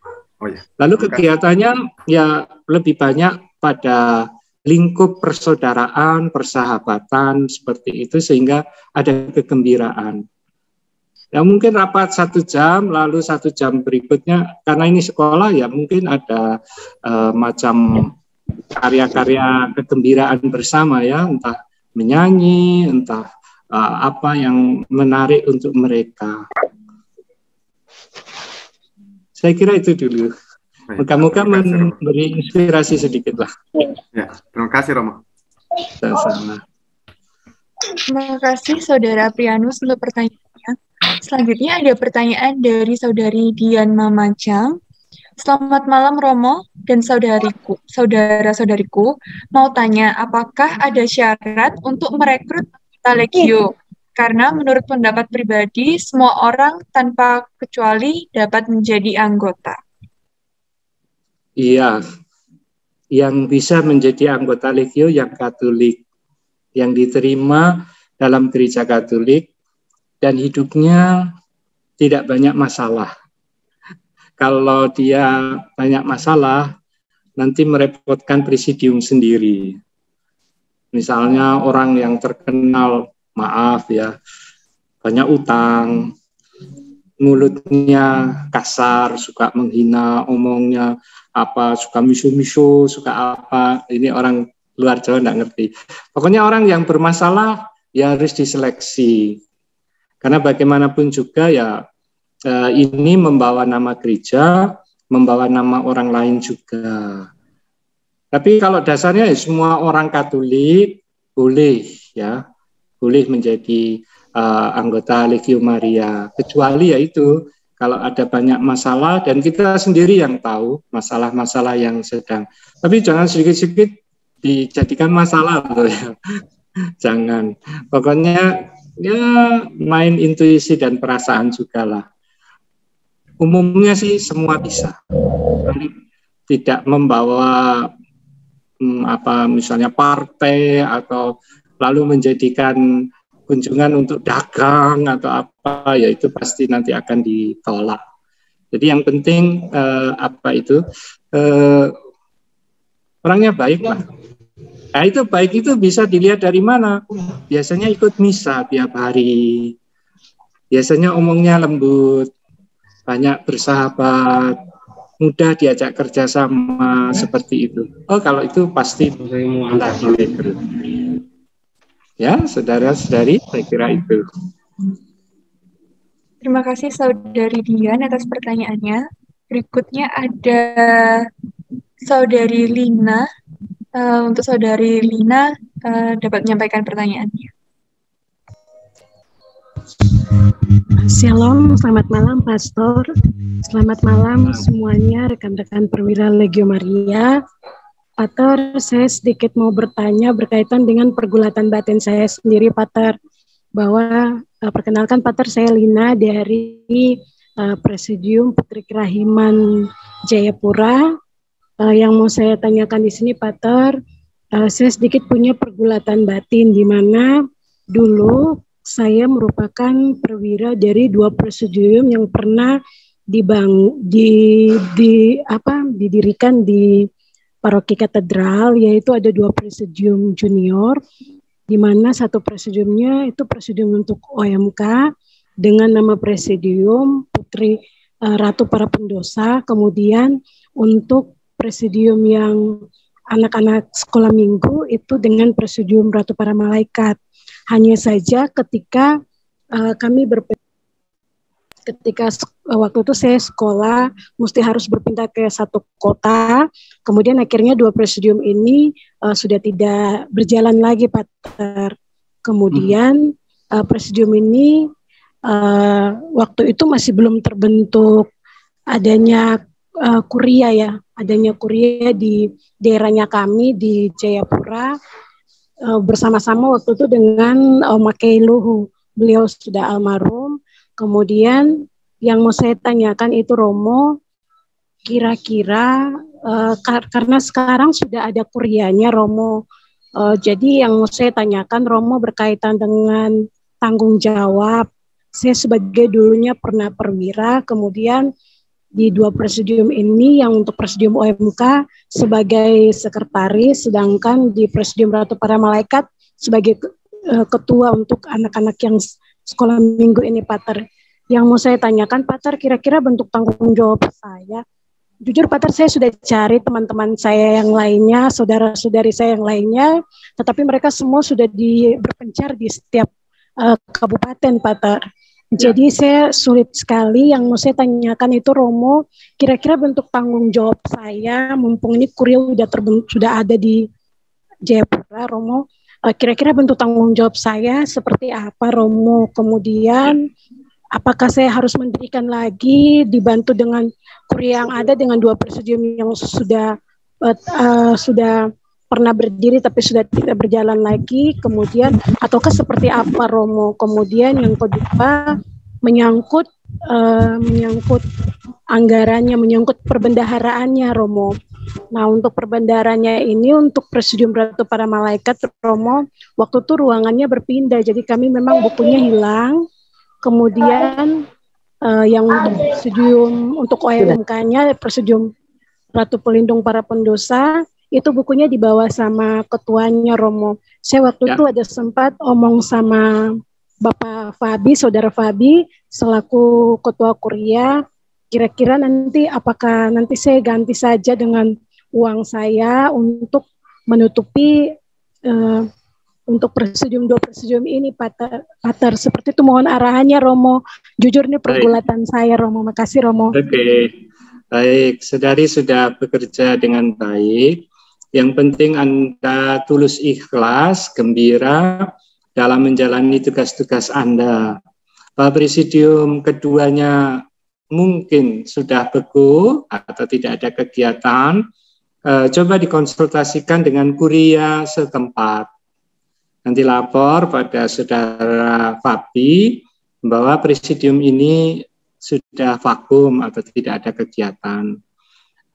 Lalu kegiatannya ya lebih banyak pada lingkup persaudaraan, persahabatan seperti itu sehingga ada kegembiraan. Ya mungkin rapat 1 jam, lalu 1 jam berikutnya karena ini sekolah ya mungkin ada macam karya-karya kegembiraan bersama ya, entah menyanyi, entah apa yang menarik untuk mereka. Saya kira itu dulu. Moga-moga memberi inspirasi sedikit lah. Ya, terima kasih Romo. Sama-sama. Terima kasih Saudara Prianus untuk pertanyaannya. Selanjutnya ada pertanyaan dari Saudari Dian Mamajang. Selamat malam Romo dan saudara-saudariku. Mau tanya, apakah ada syarat untuk merekrut Legio? Karena menurut pendapat pribadi, semua orang tanpa kecuali dapat menjadi anggota. Iya, yang bisa menjadi anggota Legio yang Katolik, yang diterima dalam gereja Katolik, dan hidupnya tidak banyak masalah. Kalau dia banyak masalah, nanti merepotkan presidium sendiri. Misalnya orang yang terkenal, maaf ya, banyak utang, mulutnya kasar, suka menghina, omongnya apa, suka misu-misu, suka apa, ini orang luar Jawa enggak ngerti. Pokoknya orang yang bermasalah ya harus diseleksi. Karena bagaimanapun juga ya ini membawa nama gereja, membawa nama orang lain juga. Tapi kalau dasarnya ya semua orang Katolik boleh ya, boleh menjadi anggota Legio Maria, kecuali yaitu kalau ada banyak masalah dan kita sendiri yang tahu masalah-masalah yang sedang. Tapi jangan sedikit-sedikit dijadikan masalah loh ya. Jangan. Pokoknya ya main intuisi dan perasaan juga lah. Umumnya sih semua bisa. Tidak membawa misalnya partai atau lalu menjadikan kunjungan untuk dagang atau apa, ya itu pasti nanti akan ditolak. Jadi yang penting orangnya baik lah. Nah, itu baik itu bisa dilihat dari mana? Biasanya ikut misa tiap hari. Biasanya omongnya lembut, banyak bersahabat, mudah diajak kerjasama seperti itu. Oh, kalau itu pasti legal. Ya, saudara-saudari, saya kira itu. Terima kasih Saudari Dian atas pertanyaannya. Berikutnya ada Saudari Lina. Untuk Saudari Lina dapat menyampaikan pertanyaannya. Shalom, selamat malam Pastor. Selamat malam semuanya rekan-rekan perwira Legio Maria. Pater, saya sedikit mau bertanya berkaitan dengan pergulatan batin saya sendiri, Pater. Bahwa perkenalkan Pater, saya Lina dari Presidium Putri Kerahiman Jayapura. Yang mau saya tanyakan di sini, Pater, saya sedikit punya pergulatan batin di mana dulu saya merupakan perwira dari 2 presidium yang pernah didirikan di Paroki Katedral, yaitu ada 2 presidium junior, di mana satu presidiumnya itu presidium untuk OMK dengan nama Presidium Putri Ratu Para Pendosa, kemudian untuk presidium yang anak-anak sekolah minggu itu dengan Presidium Ratu Para Malaikat. Hanya saja ketika waktu itu saya sekolah mesti harus berpindah ke satu kota, kemudian akhirnya 2 presidium ini sudah tidak berjalan lagi, Pater. Kemudian presidium ini waktu itu masih belum terbentuk adanya kuria di daerahnya kami di Jayapura, bersama-sama waktu itu dengan Om Makei Luhu. Beliau sudah almarhum. Kemudian yang mau saya tanyakan itu Romo, kira-kira karena sekarang sudah ada kurianya Romo, jadi yang mau saya tanyakan Romo berkaitan dengan tanggung jawab. Saya sebagai dulunya pernah perwira, kemudian di 2 presidium ini yang untuk presidium OMK sebagai sekretaris, sedangkan di Presidium Ratu Para Malaikat sebagai ketua untuk anak-anak yang sekolah minggu ini, Pater. Yang mau saya tanyakan, Pater, kira-kira bentuk tanggung jawab saya. Jujur, Pater, saya sudah cari teman-teman saya yang lainnya, saudara-saudari saya yang lainnya, tetapi mereka semua sudah berpencar di setiap kabupaten, Pater. Jadi saya sulit sekali. Yang mau saya tanyakan itu Romo, kira-kira bentuk tanggung jawab saya, mumpung ini kuria sudah ada di Jayapura, Romo, kira-kira bentuk tanggung jawab saya seperti apa, Romo? Kemudian apakah saya harus mendirikan lagi, dibantu dengan kuria yang ada dengan 2 presidium yang sudah pernah berdiri tapi sudah tidak berjalan lagi, kemudian ataukah seperti apa, Romo? Kemudian yang kedua menyangkut anggarannya, menyangkut perbendaharaannya, Romo. Nah, untuk perbendaharanya ini untuk Presidium Ratu Para Malaikat, Romo, waktu itu ruangannya berpindah, jadi kami memang bukunya hilang. Kemudian yang presidium untuk OMK-nya, Presidium Ratu Pelindung Para Pendosa, itu bukunya dibawa sama ketuanya, Romo. Saya waktu itu ada sempat omong sama Bapak Fabi, Saudara Fabi, selaku ketua kuria, kira-kira nanti apakah nanti saya ganti saja dengan uang saya untuk menutupi untuk presidium 2 presidium ini, Pater. Seperti itu, mohon arahannya, Romo. Jujur ini pergulatan saya, Romo. Makasih, Romo. Oke. Baik, saudari sudah bekerja dengan baik. Yang penting Anda tulus ikhlas, gembira dalam menjalani tugas-tugas Anda. Pak Presidium keduanya mungkin sudah beku atau tidak ada kegiatan, coba dikonsultasikan dengan kuria setempat. Nanti lapor pada Saudara Fabi bahwa Presidium ini sudah vakum atau tidak ada kegiatan.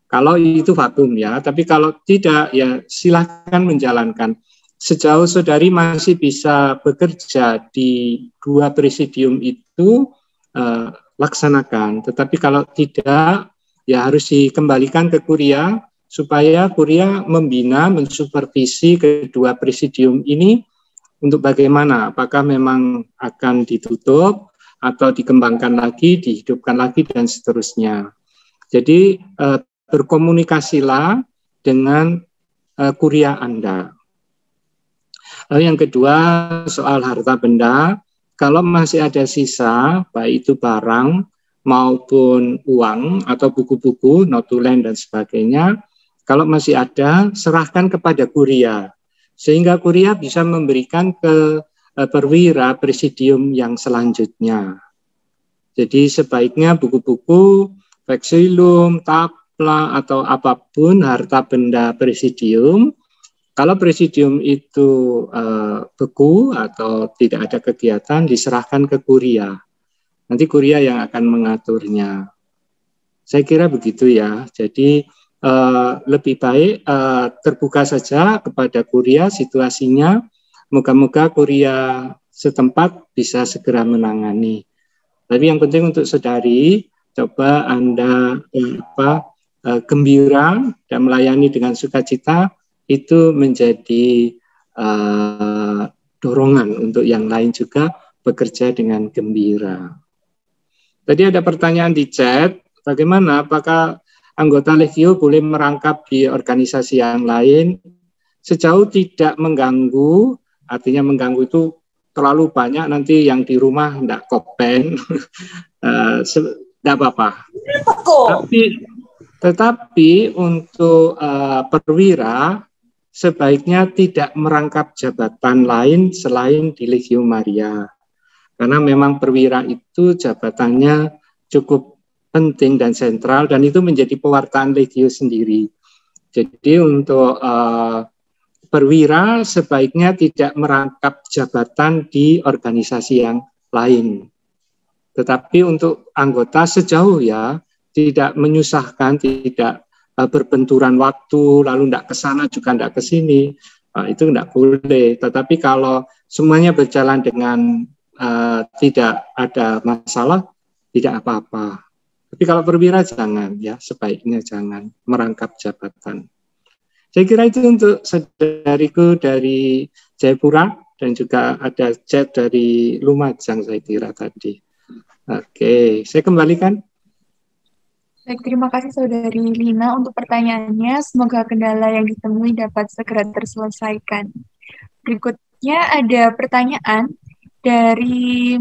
Kalau itu vakum ya, tapi kalau tidak ya silahkan menjalankan. Sejauh saudari masih bisa bekerja di 2 presidium itu, laksanakan. Tetapi kalau tidak, ya harus dikembalikan ke kuria supaya Kuria membina, mensupervisi kedua presidium ini untuk bagaimana, apakah memang akan ditutup atau dikembangkan lagi, dihidupkan lagi, dan seterusnya. Jadi berkomunikasilah dengan Kuria Anda. Lalu yang kedua, soal harta benda, kalau masih ada sisa, baik itu barang maupun uang atau buku-buku, notulen dan sebagainya, kalau masih ada, serahkan kepada Kuria, sehingga Kuria bisa memberikan ke perwira presidium yang selanjutnya. Jadi sebaiknya buku-buku, veksilum, tapla, atau apapun harta benda presidium, kalau presidium itu beku atau tidak ada kegiatan, diserahkan ke Kuria. Nanti Kuria yang akan mengaturnya. Saya kira begitu ya. Jadi lebih baik terbuka saja kepada Kuria situasinya. Moga-moga Kuria setempat bisa segera menangani. Tapi yang penting untuk saudari, coba Anda gembira dan melayani dengan sukacita, itu menjadi dorongan untuk yang lain juga bekerja dengan gembira. Tadi ada pertanyaan di chat, bagaimana apakah anggota Legio boleh merangkap di organisasi yang lain sejauh tidak mengganggu, artinya mengganggu itu terlalu banyak nanti yang di rumah tidak kopen, tidak apa-apa. Tetapi untuk perwira sebaiknya tidak merangkap jabatan lain selain di Legio Maria. Karena memang perwira itu jabatannya cukup penting dan sentral, dan itu menjadi pewartaan Legio sendiri. Jadi untuk perwira sebaiknya tidak merangkap jabatan di organisasi yang lain. Tetapi untuk anggota sejauh ya, tidak menyusahkan, tidak berbenturan waktu, lalu tidak ke sana juga tidak ke sini, itu tidak boleh. Tetapi kalau semuanya berjalan dengan tidak ada masalah, tidak apa-apa. Tapi kalau perwira jangan, ya sebaiknya jangan merangkap jabatan. Saya kira itu untuk saudariku dari Jayapura, dan juga ada chat dari Lumajang saya kira tadi. Oke, saya kembalikan. Baik, terima kasih Saudari Lina untuk pertanyaannya. Semoga kendala yang ditemui dapat segera terselesaikan. Berikutnya ada pertanyaan dari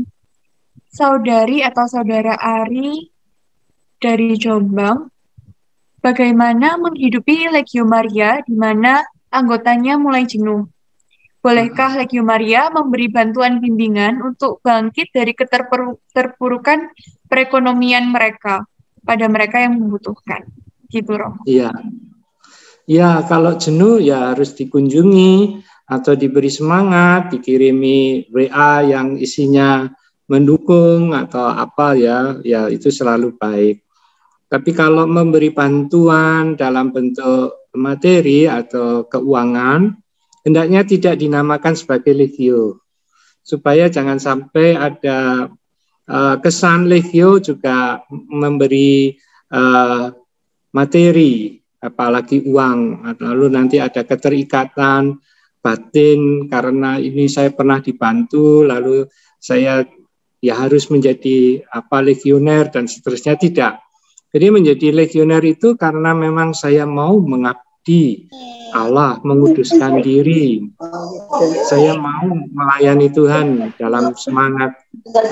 Saudari atau Saudara Ari dari Jombang. Bagaimana menghidupi Legio Maria di mana anggotanya mulai jenuh? Bolehkah Legio Maria memberi bantuan bimbingan untuk bangkit dari keterpurukan perekonomian mereka pada mereka yang membutuhkan? Gitu, Romo. Iya. Ya, kalau jenuh ya harus dikunjungi atau diberi semangat, dikirimi WA yang isinya mendukung atau apa ya itu selalu baik. Tapi kalau memberi bantuan dalam bentuk materi atau keuangan, hendaknya tidak dinamakan sebagai Legio, supaya jangan sampai ada kesan Legio juga memberi materi, apalagi uang, lalu nanti ada keterikatan batin karena ini saya pernah dibantu, lalu saya ya harus menjadi legioner dan seterusnya. Tidak. Jadi menjadi legioner itu karena memang saya mau mengabdi Allah, menguduskan diri. Saya mau melayani Tuhan dalam semangat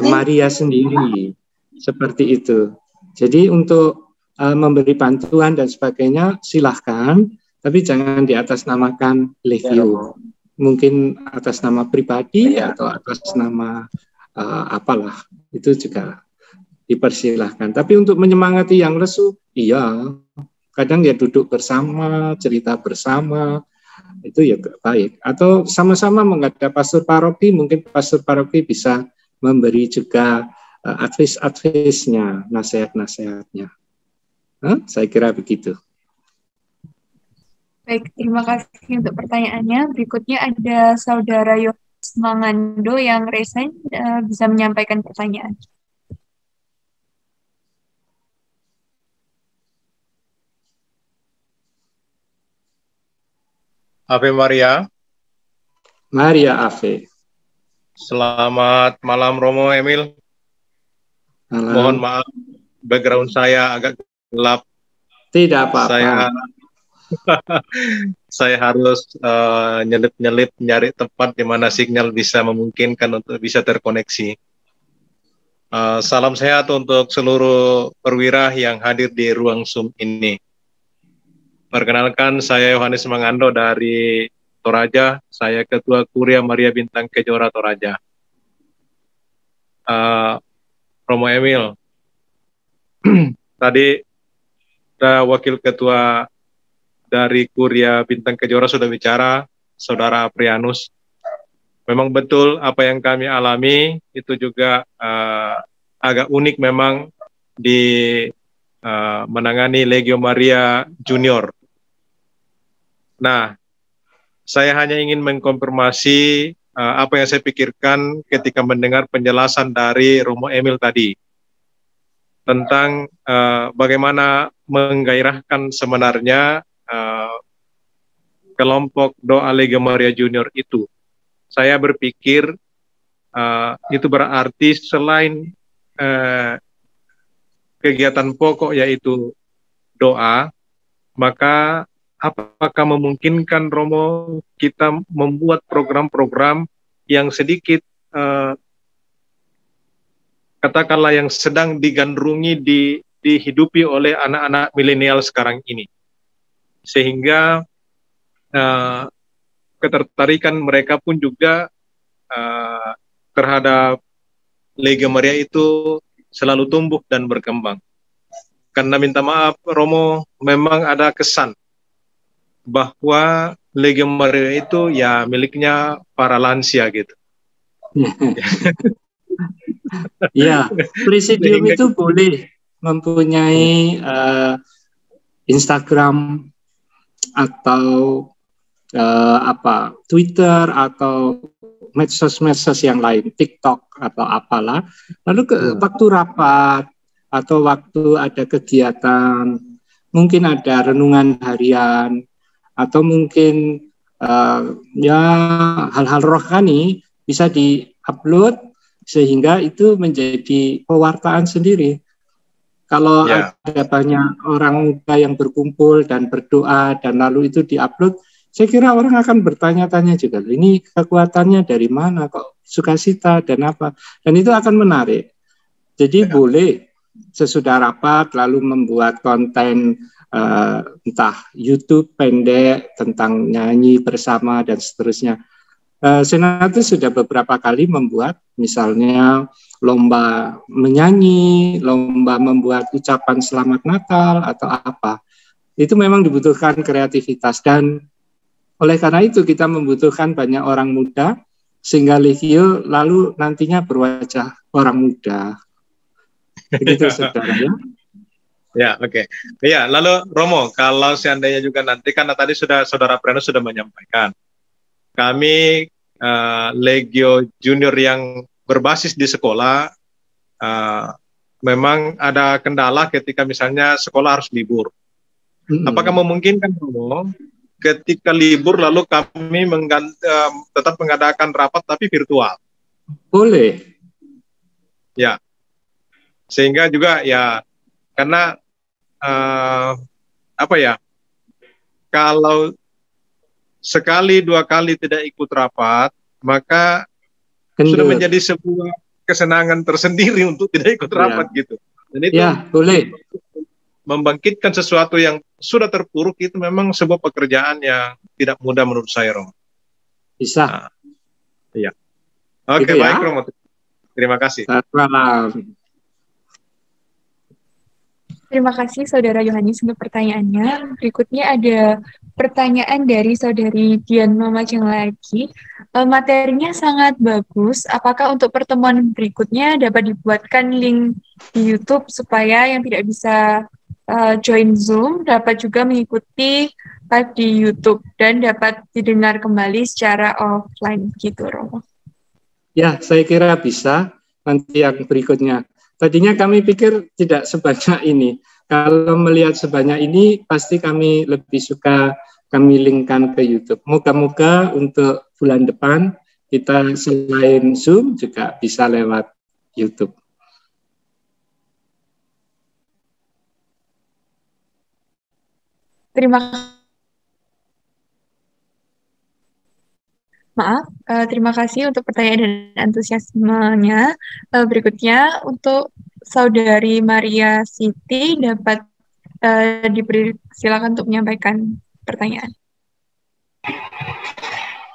Maria sendiri. Seperti itu. Jadi untuk memberi bantuan dan sebagainya silahkan, tapi jangan diatasnamakan Legio. Mungkin atas nama pribadi atau atas nama apalah, itu juga dipersilahkan. Tapi untuk menyemangati yang lesu, iya, kadang ya duduk bersama, cerita bersama, itu ya baik. Atau sama-sama menghadap pastor paroki, mungkin pastor paroki bisa memberi juga advice-advice-nya, nasihat-nasihatnya. Saya kira begitu. Baik, terima kasih untuk pertanyaannya. Berikutnya ada Saudara Yohanes Mangando yang resign, bisa menyampaikan pertanyaan. Ave Maria. Maria Ave. Selamat malam Romo Emil. Malam. Mohon maaf, background saya agak gelap. Tidak apa-apa. Saya harus nyelip-nyelip nyari tempat di mana sinyal bisa memungkinkan untuk bisa terkoneksi. Salam sehat untuk seluruh perwira yang hadir di ruang Zoom ini. Perkenalkan, saya Yohanes Mangando dari Toraja. Saya Ketua Kuria Maria Bintang Kejora Toraja. Romo Emil, tadi Wakil Ketua dari Kuria Bintang Kejora sudah bicara, Saudara Aprianus. Memang betul apa yang kami alami itu juga agak unik memang di menangani Legio Maria Junior. Nah, saya hanya ingin mengkonfirmasi apa yang saya pikirkan ketika mendengar penjelasan dari Romo Emil tadi tentang bagaimana menggairahkan sebenarnya kelompok doa Legio Maria Junior itu. Saya berpikir itu berarti selain kegiatan pokok yaitu doa, maka apakah memungkinkan Romo kita membuat program-program yang sedikit katakanlah yang sedang digandrungi dihidupi oleh anak-anak milenial sekarang ini, sehingga ketertarikan mereka pun juga terhadap Legio Maria itu selalu tumbuh dan berkembang. Karena minta maaf Romo, memang ada kesan bahwa Legio Maria itu ya miliknya para lansia gitu. Ya, presidium itu boleh mempunyai Instagram atau Twitter atau medsos-medsos yang lain, TikTok atau apalah. Lalu waktu rapat atau waktu ada kegiatan, mungkin ada renungan harian, atau mungkin ya hal-hal rohani bisa di-upload sehingga itu menjadi pewartaan sendiri. Kalau ada banyak orang muda yang berkumpul dan berdoa dan lalu itu di-upload, saya kira orang akan bertanya-tanya juga, ini kekuatannya dari mana, kok sukacita dan apa, dan itu akan menarik. Jadi boleh sesudah rapat lalu membuat konten entah YouTube pendek tentang nyanyi bersama dan seterusnya. Senatus sudah beberapa kali membuat misalnya lomba menyanyi, lomba membuat ucapan selamat Natal atau apa. Itu memang dibutuhkan kreativitas, dan oleh karena itu kita membutuhkan banyak orang muda sehingga Legio lalu nantinya berwajah orang muda. Begitu saudara ya. Ya, oke. Ya, lalu Romo, kalau seandainya juga nanti, karena tadi sudah Saudara Preno sudah menyampaikan, kami Legio Junior yang berbasis di sekolah, memang ada kendala ketika misalnya sekolah harus libur. Apakah memungkinkan Romo, ketika libur lalu kami tetap mengadakan rapat tapi virtual? Boleh. Ya, sehingga juga ya, karena kalau sekali dua kali tidak ikut rapat, maka sudah menjadi sebuah kesenangan tersendiri untuk tidak ikut rapat gitu. Dan itu boleh membangkitkan sesuatu yang sudah terpuruk, itu memang sebuah pekerjaan yang tidak mudah menurut saya, Romo. Bisa. Iya. Oke, gitu baik Romo. Terima kasih. Selamat malam. Terima kasih Saudara Yohanes untuk pertanyaannya. Berikutnya ada pertanyaan dari Saudari Dian Mamajeng lagi. Materinya sangat bagus. Apakah untuk pertemuan berikutnya dapat dibuatkan link di YouTube supaya yang tidak bisa join Zoom dapat juga mengikuti live di YouTube dan dapat didengar kembali secara offline gitu, Romo? Ya, saya kira bisa. Nanti yang berikutnya. Tadinya kami pikir tidak sebanyak ini. Kalau melihat sebanyak ini, pasti kami lebih suka kami linkkan ke YouTube. Moga-moga untuk bulan depan kita selain Zoom juga bisa lewat YouTube. Terima kasih untuk pertanyaan dan antusiasmenya. Berikutnya untuk Saudari Maria Siti dapat silakan untuk menyampaikan pertanyaan.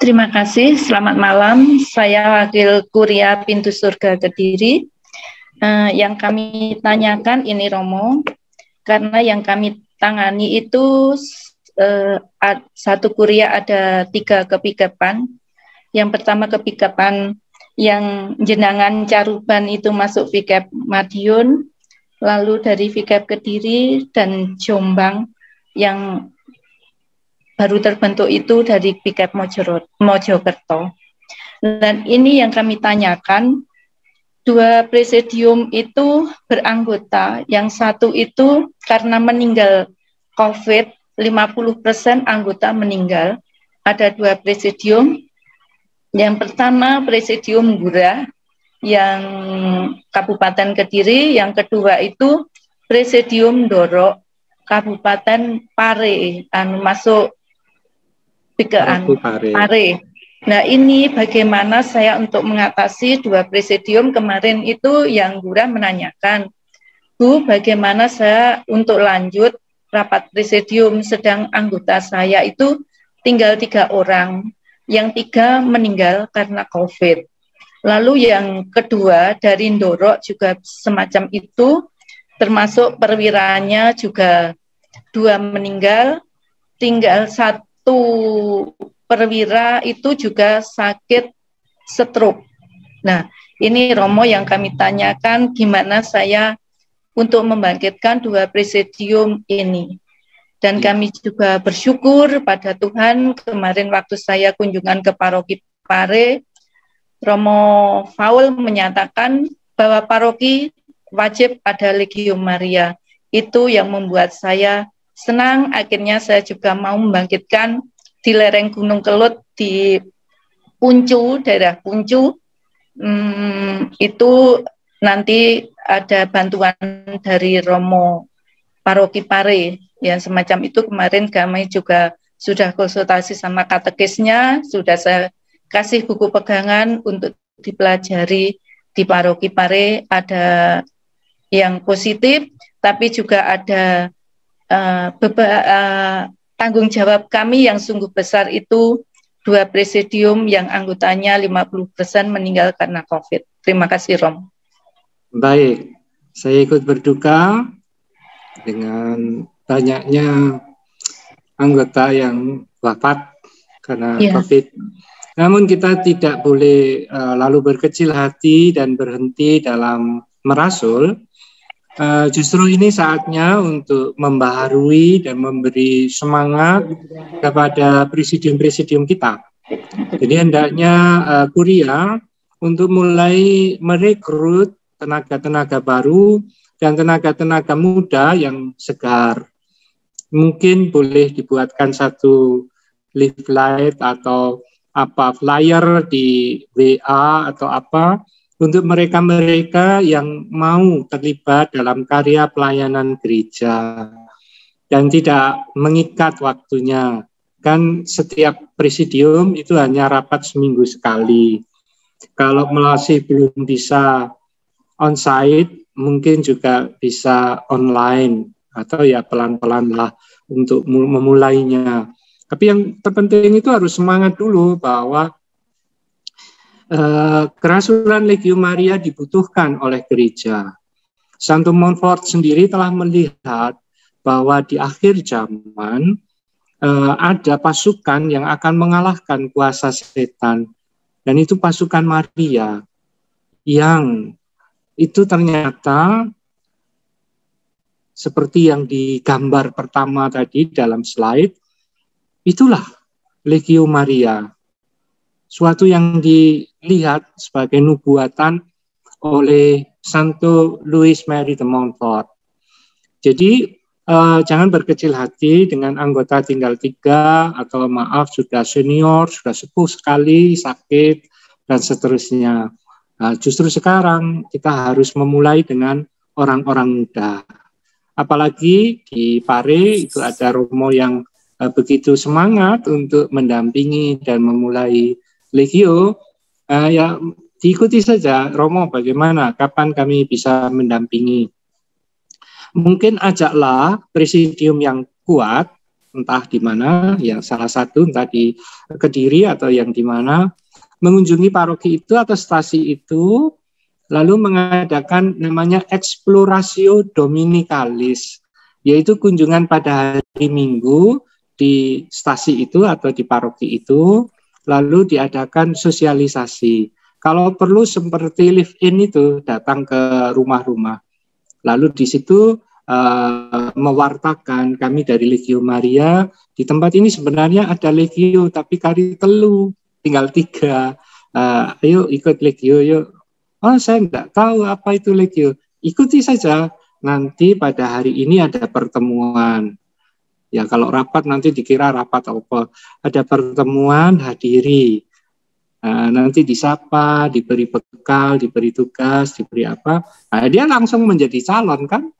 Terima kasih, selamat malam. Saya Wakil Kuria Pintu Surga Kediri. Yang kami tanyakan ini Romo, karena yang kami tangani itu satu kuria ada 3 kepikapan. Yang pertama kepikapan yang jenangan Caruban itu masuk Pikep Madiun, lalu dari Pikep Kediri dan Jombang yang baru terbentuk itu dari Pikep Mojokerto. Dan ini yang kami tanyakan, 2 presidium itu beranggota, yang satu itu karena meninggal COVID, 50% anggota meninggal, ada 2 presidium. Yang pertama Presidium Gura yang Kabupaten Kediri, yang kedua itu Presidium Dorok Kabupaten Pare, masuk Pigaan Pare. Nah ini bagaimana saya untuk mengatasi 2 presidium kemarin itu yang Gura menanyakan, Bu, bagaimana saya untuk lanjut rapat presidium, sedang anggota saya itu tinggal 3 orang. Yang 3 meninggal karena COVID. Lalu yang kedua dari Ndorok juga semacam itu, termasuk perwiranya juga 2 meninggal, tinggal 1 perwira itu juga sakit stroke. Nah, ini Romo yang kami tanyakan gimana saya untuk membangkitkan 2 presidium ini. Dan kami juga bersyukur pada Tuhan, kemarin waktu saya kunjungan ke Paroki Pare, Romo Faul menyatakan bahwa paroki wajib ada Legium Maria. Itu yang membuat saya senang, akhirnya saya juga mau membangkitkan di lereng Gunung Kelut di Puncu, daerah Puncu. Itu nanti ada bantuan dari Romo Paroki Pare. Yang semacam itu kemarin kami juga sudah konsultasi sama katekisnya, sudah saya kasih buku pegangan untuk dipelajari di Paroki Pare, ada yang positif, tapi juga ada tanggung jawab kami yang sungguh besar itu 2 presidium yang anggotanya 50% meninggal karena COVID. Terima kasih, Rom. Baik, saya ikut berduka dengan banyaknya anggota yang wafat karena COVID. Namun kita tidak boleh lalu berkecil hati dan berhenti dalam merasul. Justru ini saatnya untuk membaharui dan memberi semangat kepada presidium-presidium kita. Jadi hendaknya Kuria untuk mulai merekrut tenaga-tenaga baru dan tenaga-tenaga muda yang segar. Mungkin boleh dibuatkan satu leaflet atau flyer di WA atau apa untuk mereka-mereka yang mau terlibat dalam karya pelayanan gereja dan tidak mengikat waktunya. Kan setiap presidium itu hanya rapat seminggu sekali. Kalau masih belum bisa on-site, mungkin juga bisa online atau ya pelan-pelan lah untuk memulainya. Tapi yang terpenting itu harus semangat dulu bahwa kerasulan Legium Maria dibutuhkan oleh gereja. Santo Montfort sendiri telah melihat bahwa di akhir zaman ada pasukan yang akan mengalahkan kuasa setan, dan itu pasukan Maria yang itu ternyata seperti yang digambar pertama tadi dalam slide, itulah Legium Maria. Suatu yang dilihat sebagai nubuatan oleh Santo Louis Marie de Montfort. Jadi jangan berkecil hati dengan anggota tinggal 3 atau maaf sudah senior, sudah sepuh sekali, sakit, dan seterusnya. Justru sekarang kita harus memulai dengan orang-orang muda. Apalagi di Pare itu ada Romo yang begitu semangat untuk mendampingi dan memulai Legio. Ya diikuti saja, Romo bagaimana, kapan kami bisa mendampingi. Mungkin ajaklah presidium yang kuat, entah di mana, ya salah satu entah di Kediri atau yang di mana, mengunjungi paroki itu atau stasi itu, lalu mengadakan namanya exploratio dominikalis, yaitu kunjungan pada hari Minggu di stasi itu atau di paroki itu, lalu diadakan sosialisasi. Kalau perlu seperti live-in itu, datang ke rumah-rumah. Lalu di situ mewartakan kami dari Legio Maria, di tempat ini sebenarnya ada Legio, tapi kari telu, tinggal 3. Ayo ikut Legio, yuk. Oh, saya enggak tahu apa itu Legio. Ikuti saja. Nanti pada hari ini ada pertemuan. Ya kalau rapat nanti dikira rapat apa. Ada pertemuan, hadiri. Nanti disapa, diberi bekal, diberi tugas, diberi apa. Nah, dia langsung menjadi calon kan.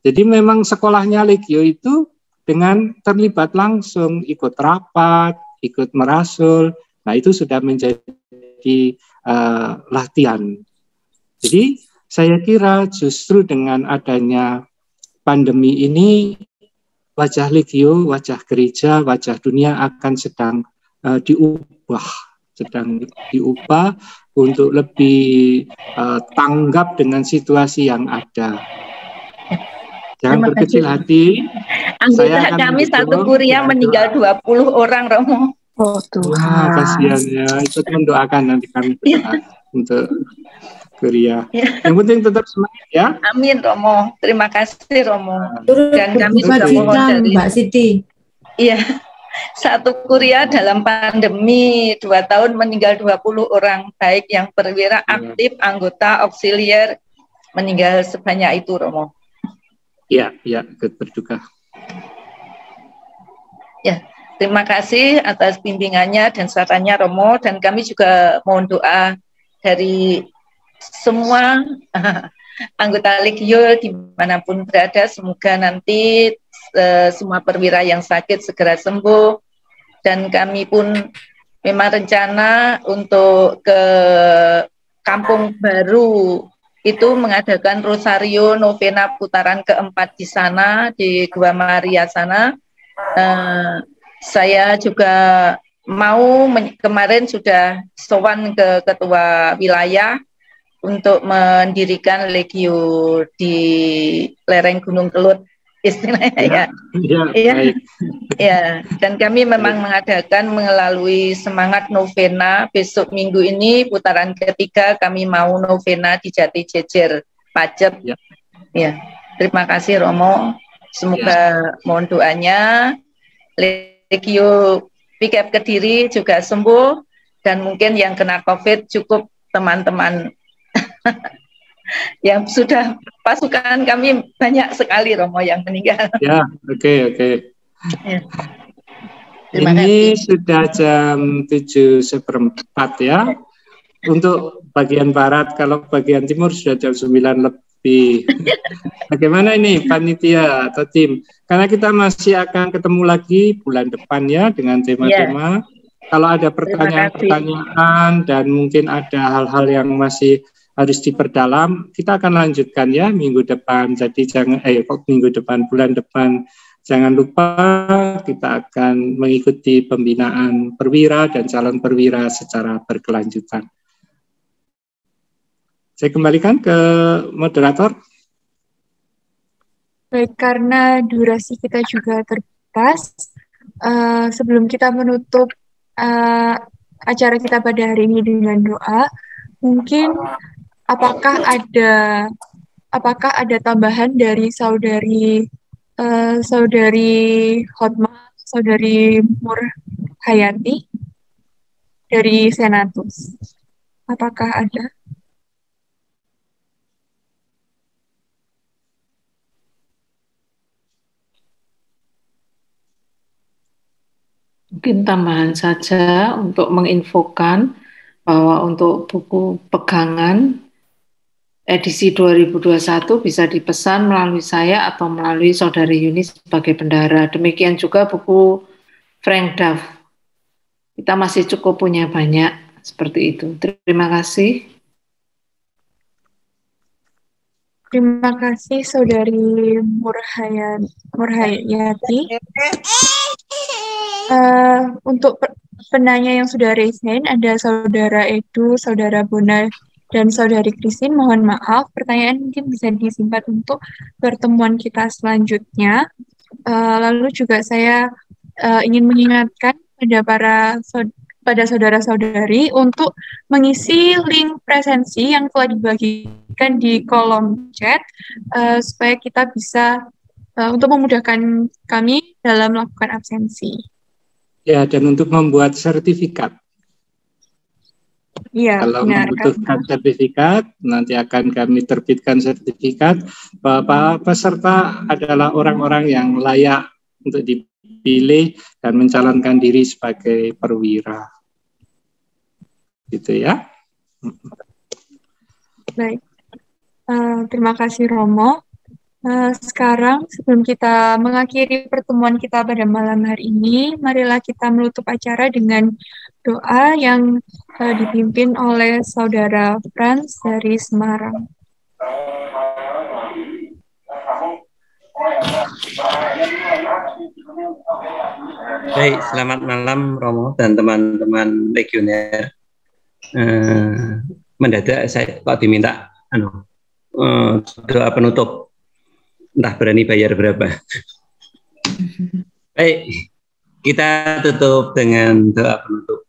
Jadi memang sekolahnya Legio itu dengan terlibat langsung, ikut rapat, ikut merasul. Nah itu sudah menjadi latihan. Jadi saya kira justru dengan adanya pandemi ini wajah Legio, wajah gereja, wajah dunia akan sedang diubah untuk lebih tanggap dengan situasi yang ada. Jangan berkecil hati. Anggota kami satu kuria meninggal 20 orang, Romo. Oh Tuhan. Wah, kasihan ya. Ikut mendoakan nanti kami berdoa untuk kuria. Yang penting tetap semangat ya. Amin, Romo. Terima kasih, Romo. Dan kami juga mohon dari Mbak Siti. Iya. Satu kuria dalam pandemi 2 tahun meninggal 20 orang, baik yang perwira aktif, anggota auxiliar meninggal sebanyak itu, Romo. Iya, ikut berduka. Ya, terima kasih atas bimbingannya dan sarannya Romo, dan kami juga mohon doa dari semua anggota Legio dimanapun berada, semoga nanti semua perwira yang sakit segera sembuh, dan kami pun memang rencana untuk ke Kampung Baru itu mengadakan Rosario Novena putaran keempat di sana, di Gua Maria sana. Saya juga mau kemarin sudah sowan ke ketua wilayah untuk mendirikan Legio di lereng Gunung Kelut istilahnya ya. Dan kami memang mengadakan melalui semangat novena. Besok minggu ini putaran ketiga kami mau novena di Jati Jejer Pajep. Ya, terima kasih Romo. Semoga mohon doanya Legio Pikep Kediri juga sembuh, dan mungkin yang kena COVID cukup teman-teman yang sudah pasukan kami banyak sekali Romo yang meninggal. Ya, oke. Ya. Ini sudah jam 7:15 ya. Untuk bagian barat, kalau bagian timur sudah jam 9 lebih. Bagaimana ini panitia atau tim? Karena kita masih akan ketemu lagi bulan depan ya dengan tema-tema. Kalau ada pertanyaan-pertanyaan dan mungkin ada hal-hal yang masih harus diperdalam, kita akan lanjutkan ya minggu depan. Jadi jangan minggu depan, bulan depan, jangan lupa kita akan mengikuti pembinaan perwira dan calon perwira secara berkelanjutan. Saya kembalikan ke moderator. Baik, karena durasi kita juga terbatas, sebelum kita menutup acara kita pada hari ini dengan doa, mungkin apakah ada tambahan dari saudari Hotma, saudari Mur Hayati dari Senatus? Apakah ada? Mungkin tambahan saja untuk menginfokan bahwa untuk buku pegangan edisi 2021 bisa dipesan melalui saya atau melalui Saudari Yuni sebagai bendahara. Demikian juga buku Frank Duff. Kita masih cukup punya banyak seperti itu. Terima kasih. Terima kasih Saudari Murhayati. Untuk penanya yang sudah raise hand, ada Saudara Edu, Saudara Bona, dan Saudari Christine. Mohon maaf, pertanyaan mungkin bisa disimpan untuk pertemuan kita selanjutnya. Lalu juga saya ingin mengingatkan pada saudara-saudari untuk mengisi link presensi yang telah dibagikan di kolom chat supaya kita bisa untuk memudahkan kami dalam melakukan absensi. Ya, dan untuk membuat sertifikat. Iya, kalau benar, membutuhkan sertifikat, nanti akan kami terbitkan sertifikat bahwa peserta adalah orang-orang yang layak untuk dipilih dan mencalonkan diri sebagai perwira. Gitu ya. Baik, terima kasih Romo. Sekarang sebelum kita mengakhiri pertemuan kita pada malam hari ini, marilah kita menutup acara dengan doa yang dipimpin oleh Saudara Franz dari Semarang. Baik, selamat malam Romo dan teman-teman legioner. Mendadak saya kok diminta doa penutup. Entah berani bayar berapa. Baik, kita tutup dengan doa penutup.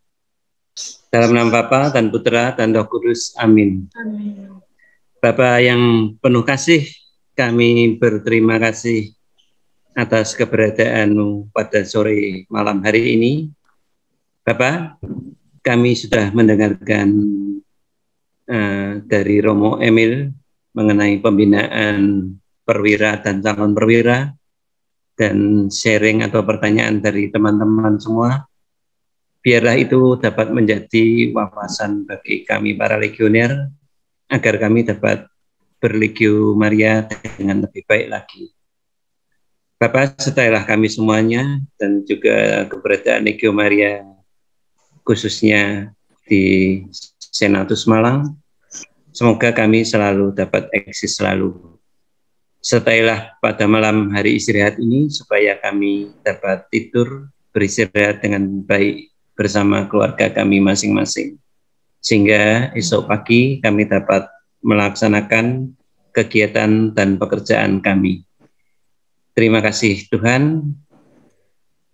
Dalam nama Bapa dan Putra dan Roh Kudus. Amin. Amin. Bapa yang penuh kasih, kami berterima kasih atas keberadaan-Mu pada sore malam hari ini. Bapa, kami sudah mendengarkan dari Romo Emil mengenai pembinaan perwira dan calon perwira, dan sharing atau pertanyaan dari teman-teman semua. Biarlah itu dapat menjadi wawasan bagi kami para legioner, agar kami dapat berlegio Maria dengan lebih baik lagi. Bapak, sertailah kami semuanya, dan juga keberadaan Legio Maria, khususnya di Senatus Malang. Semoga kami selalu dapat eksis selalu. Sertailah pada malam hari istirahat ini supaya kami dapat tidur beristirahat dengan baik bersama keluarga kami masing-masing. Sehingga esok pagi kami dapat melaksanakan kegiatan dan pekerjaan kami. Terima kasih Tuhan.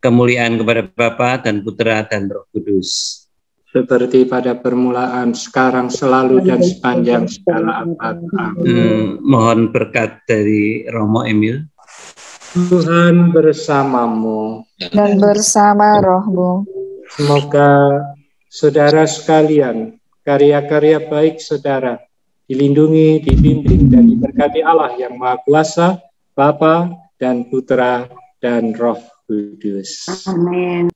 Kemuliaan kepada Bapa dan Putra dan Roh Kudus. Seperti pada permulaan, sekarang, selalu, dan sepanjang segala abad. Amin. Mohon berkat dari Romo Emil. Tuhan bersamamu. Dan bersama rohmu. Semoga saudara sekalian, karya-karya baik saudara, dilindungi, dibimbing, dan diberkati Allah yang Maha Kuasa, Bapa dan Putra dan Roh Kudus. Amin.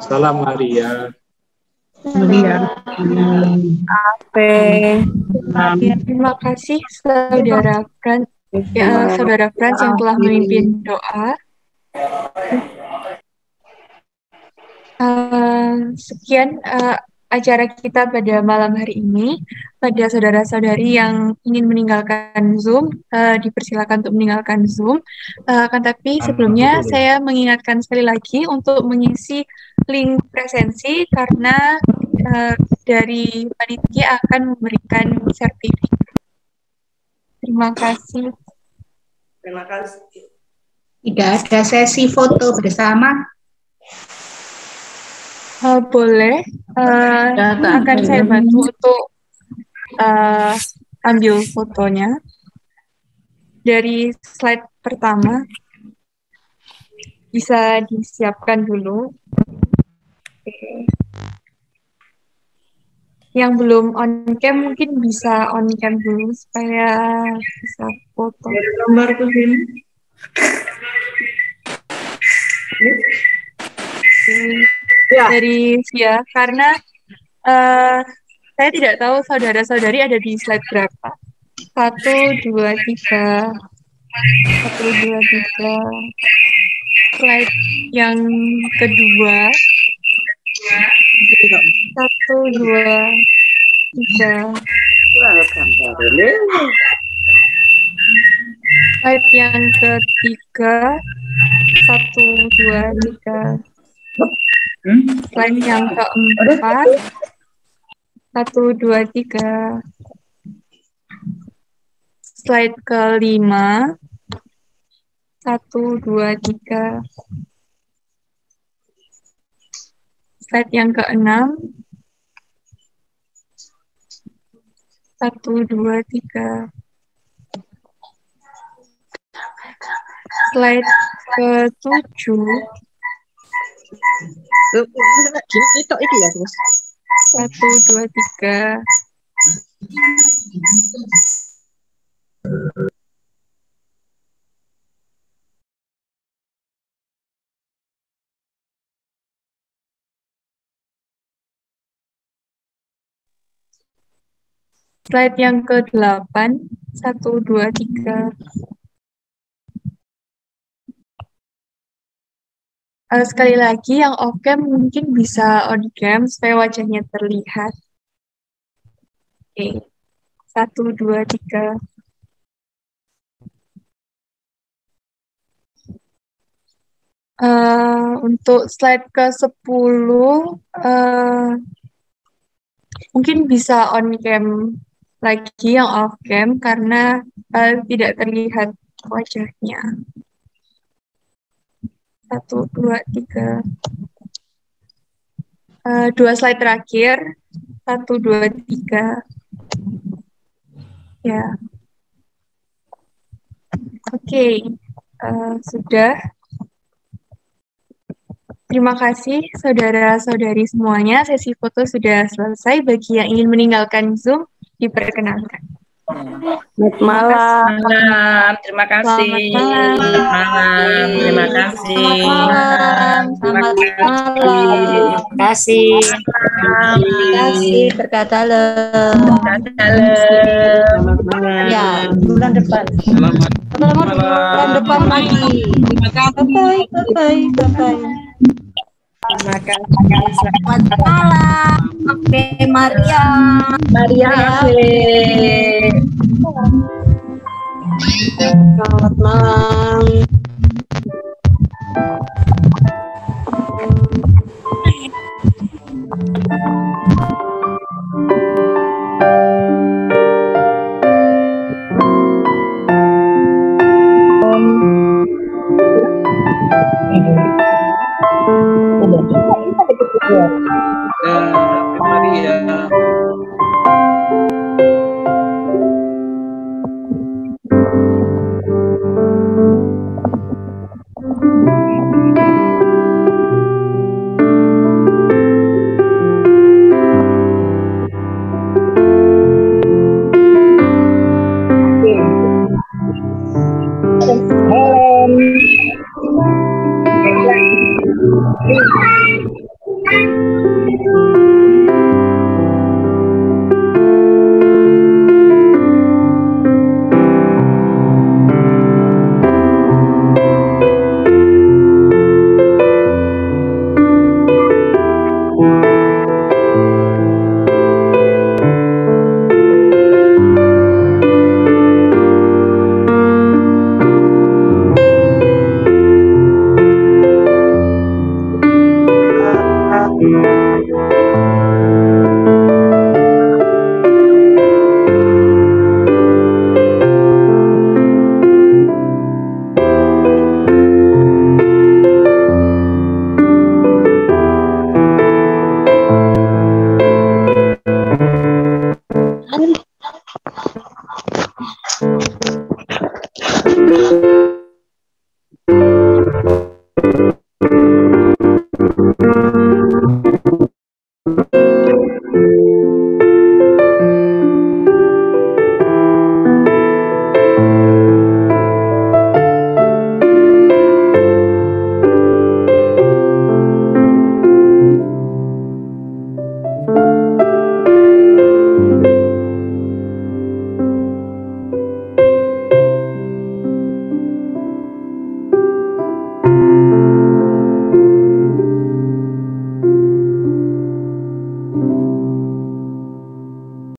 Salam Maria. Terima kasih Saudara Franz, Saudara Franz yang telah memimpin doa. Sekian acara kita pada malam hari ini. Pada saudara-saudari yang ingin meninggalkan Zoom, dipersilakan untuk meninggalkan Zoom. Tapi sebelumnya saya mengingatkan sekali lagi untuk mengisi link presensi karena dari panitia akan memberikan sertifikat. Terima kasih. Terima kasih. Tidak ada sesi foto bersama. Boleh. Akan saya bantu untuk ambil fotonya. Dari slide pertama. Bisa disiapkan dulu. Oke. Yang belum on cam mungkin bisa on cam dulu supaya bisa foto. Gambar ke sini. dari Via, karena saya tidak tahu saudara-saudari ada di slide berapa. 1, 2, 3. 1, 2, 3. Slide yang kedua. 1, 2, 3. Slide yang ketiga. 1, 2, 3. Slide yang keempat. 1, 2, 3. Slide kelima. 1, 2, 3. Slide yang keenam. 1, 2, 3. Slide ke-7. 1, 2, 3. Slide yang ke-8. 1, 2, 3. Sekali lagi, yang off-cam mungkin bisa on-cam supaya wajahnya terlihat. Oke. 1, 2, 3. Untuk slide ke-10, mungkin bisa on-cam lagi yang off-cam karena tidak terlihat wajahnya. 1, 2, 3. 2 slide terakhir. 1, 2, 3. Ya. Oke. Sudah. Terima kasih saudara-saudari semuanya. Sesi foto sudah selesai. Bagi yang ingin meninggalkan Zoom, diperkenankan. Selamat malam. Terima kasih. Selamat malam. Terima kasih. Selamat malam. Terima kasih. Terima kasih. Berkat dalam. Selamat malam. Ya, bulan depan. Selamat Bulan depan lagi. Bye-bye. Bye-bye. Terima kasih. Selamat malam. Oke, Maria. Selamat malam. Maria.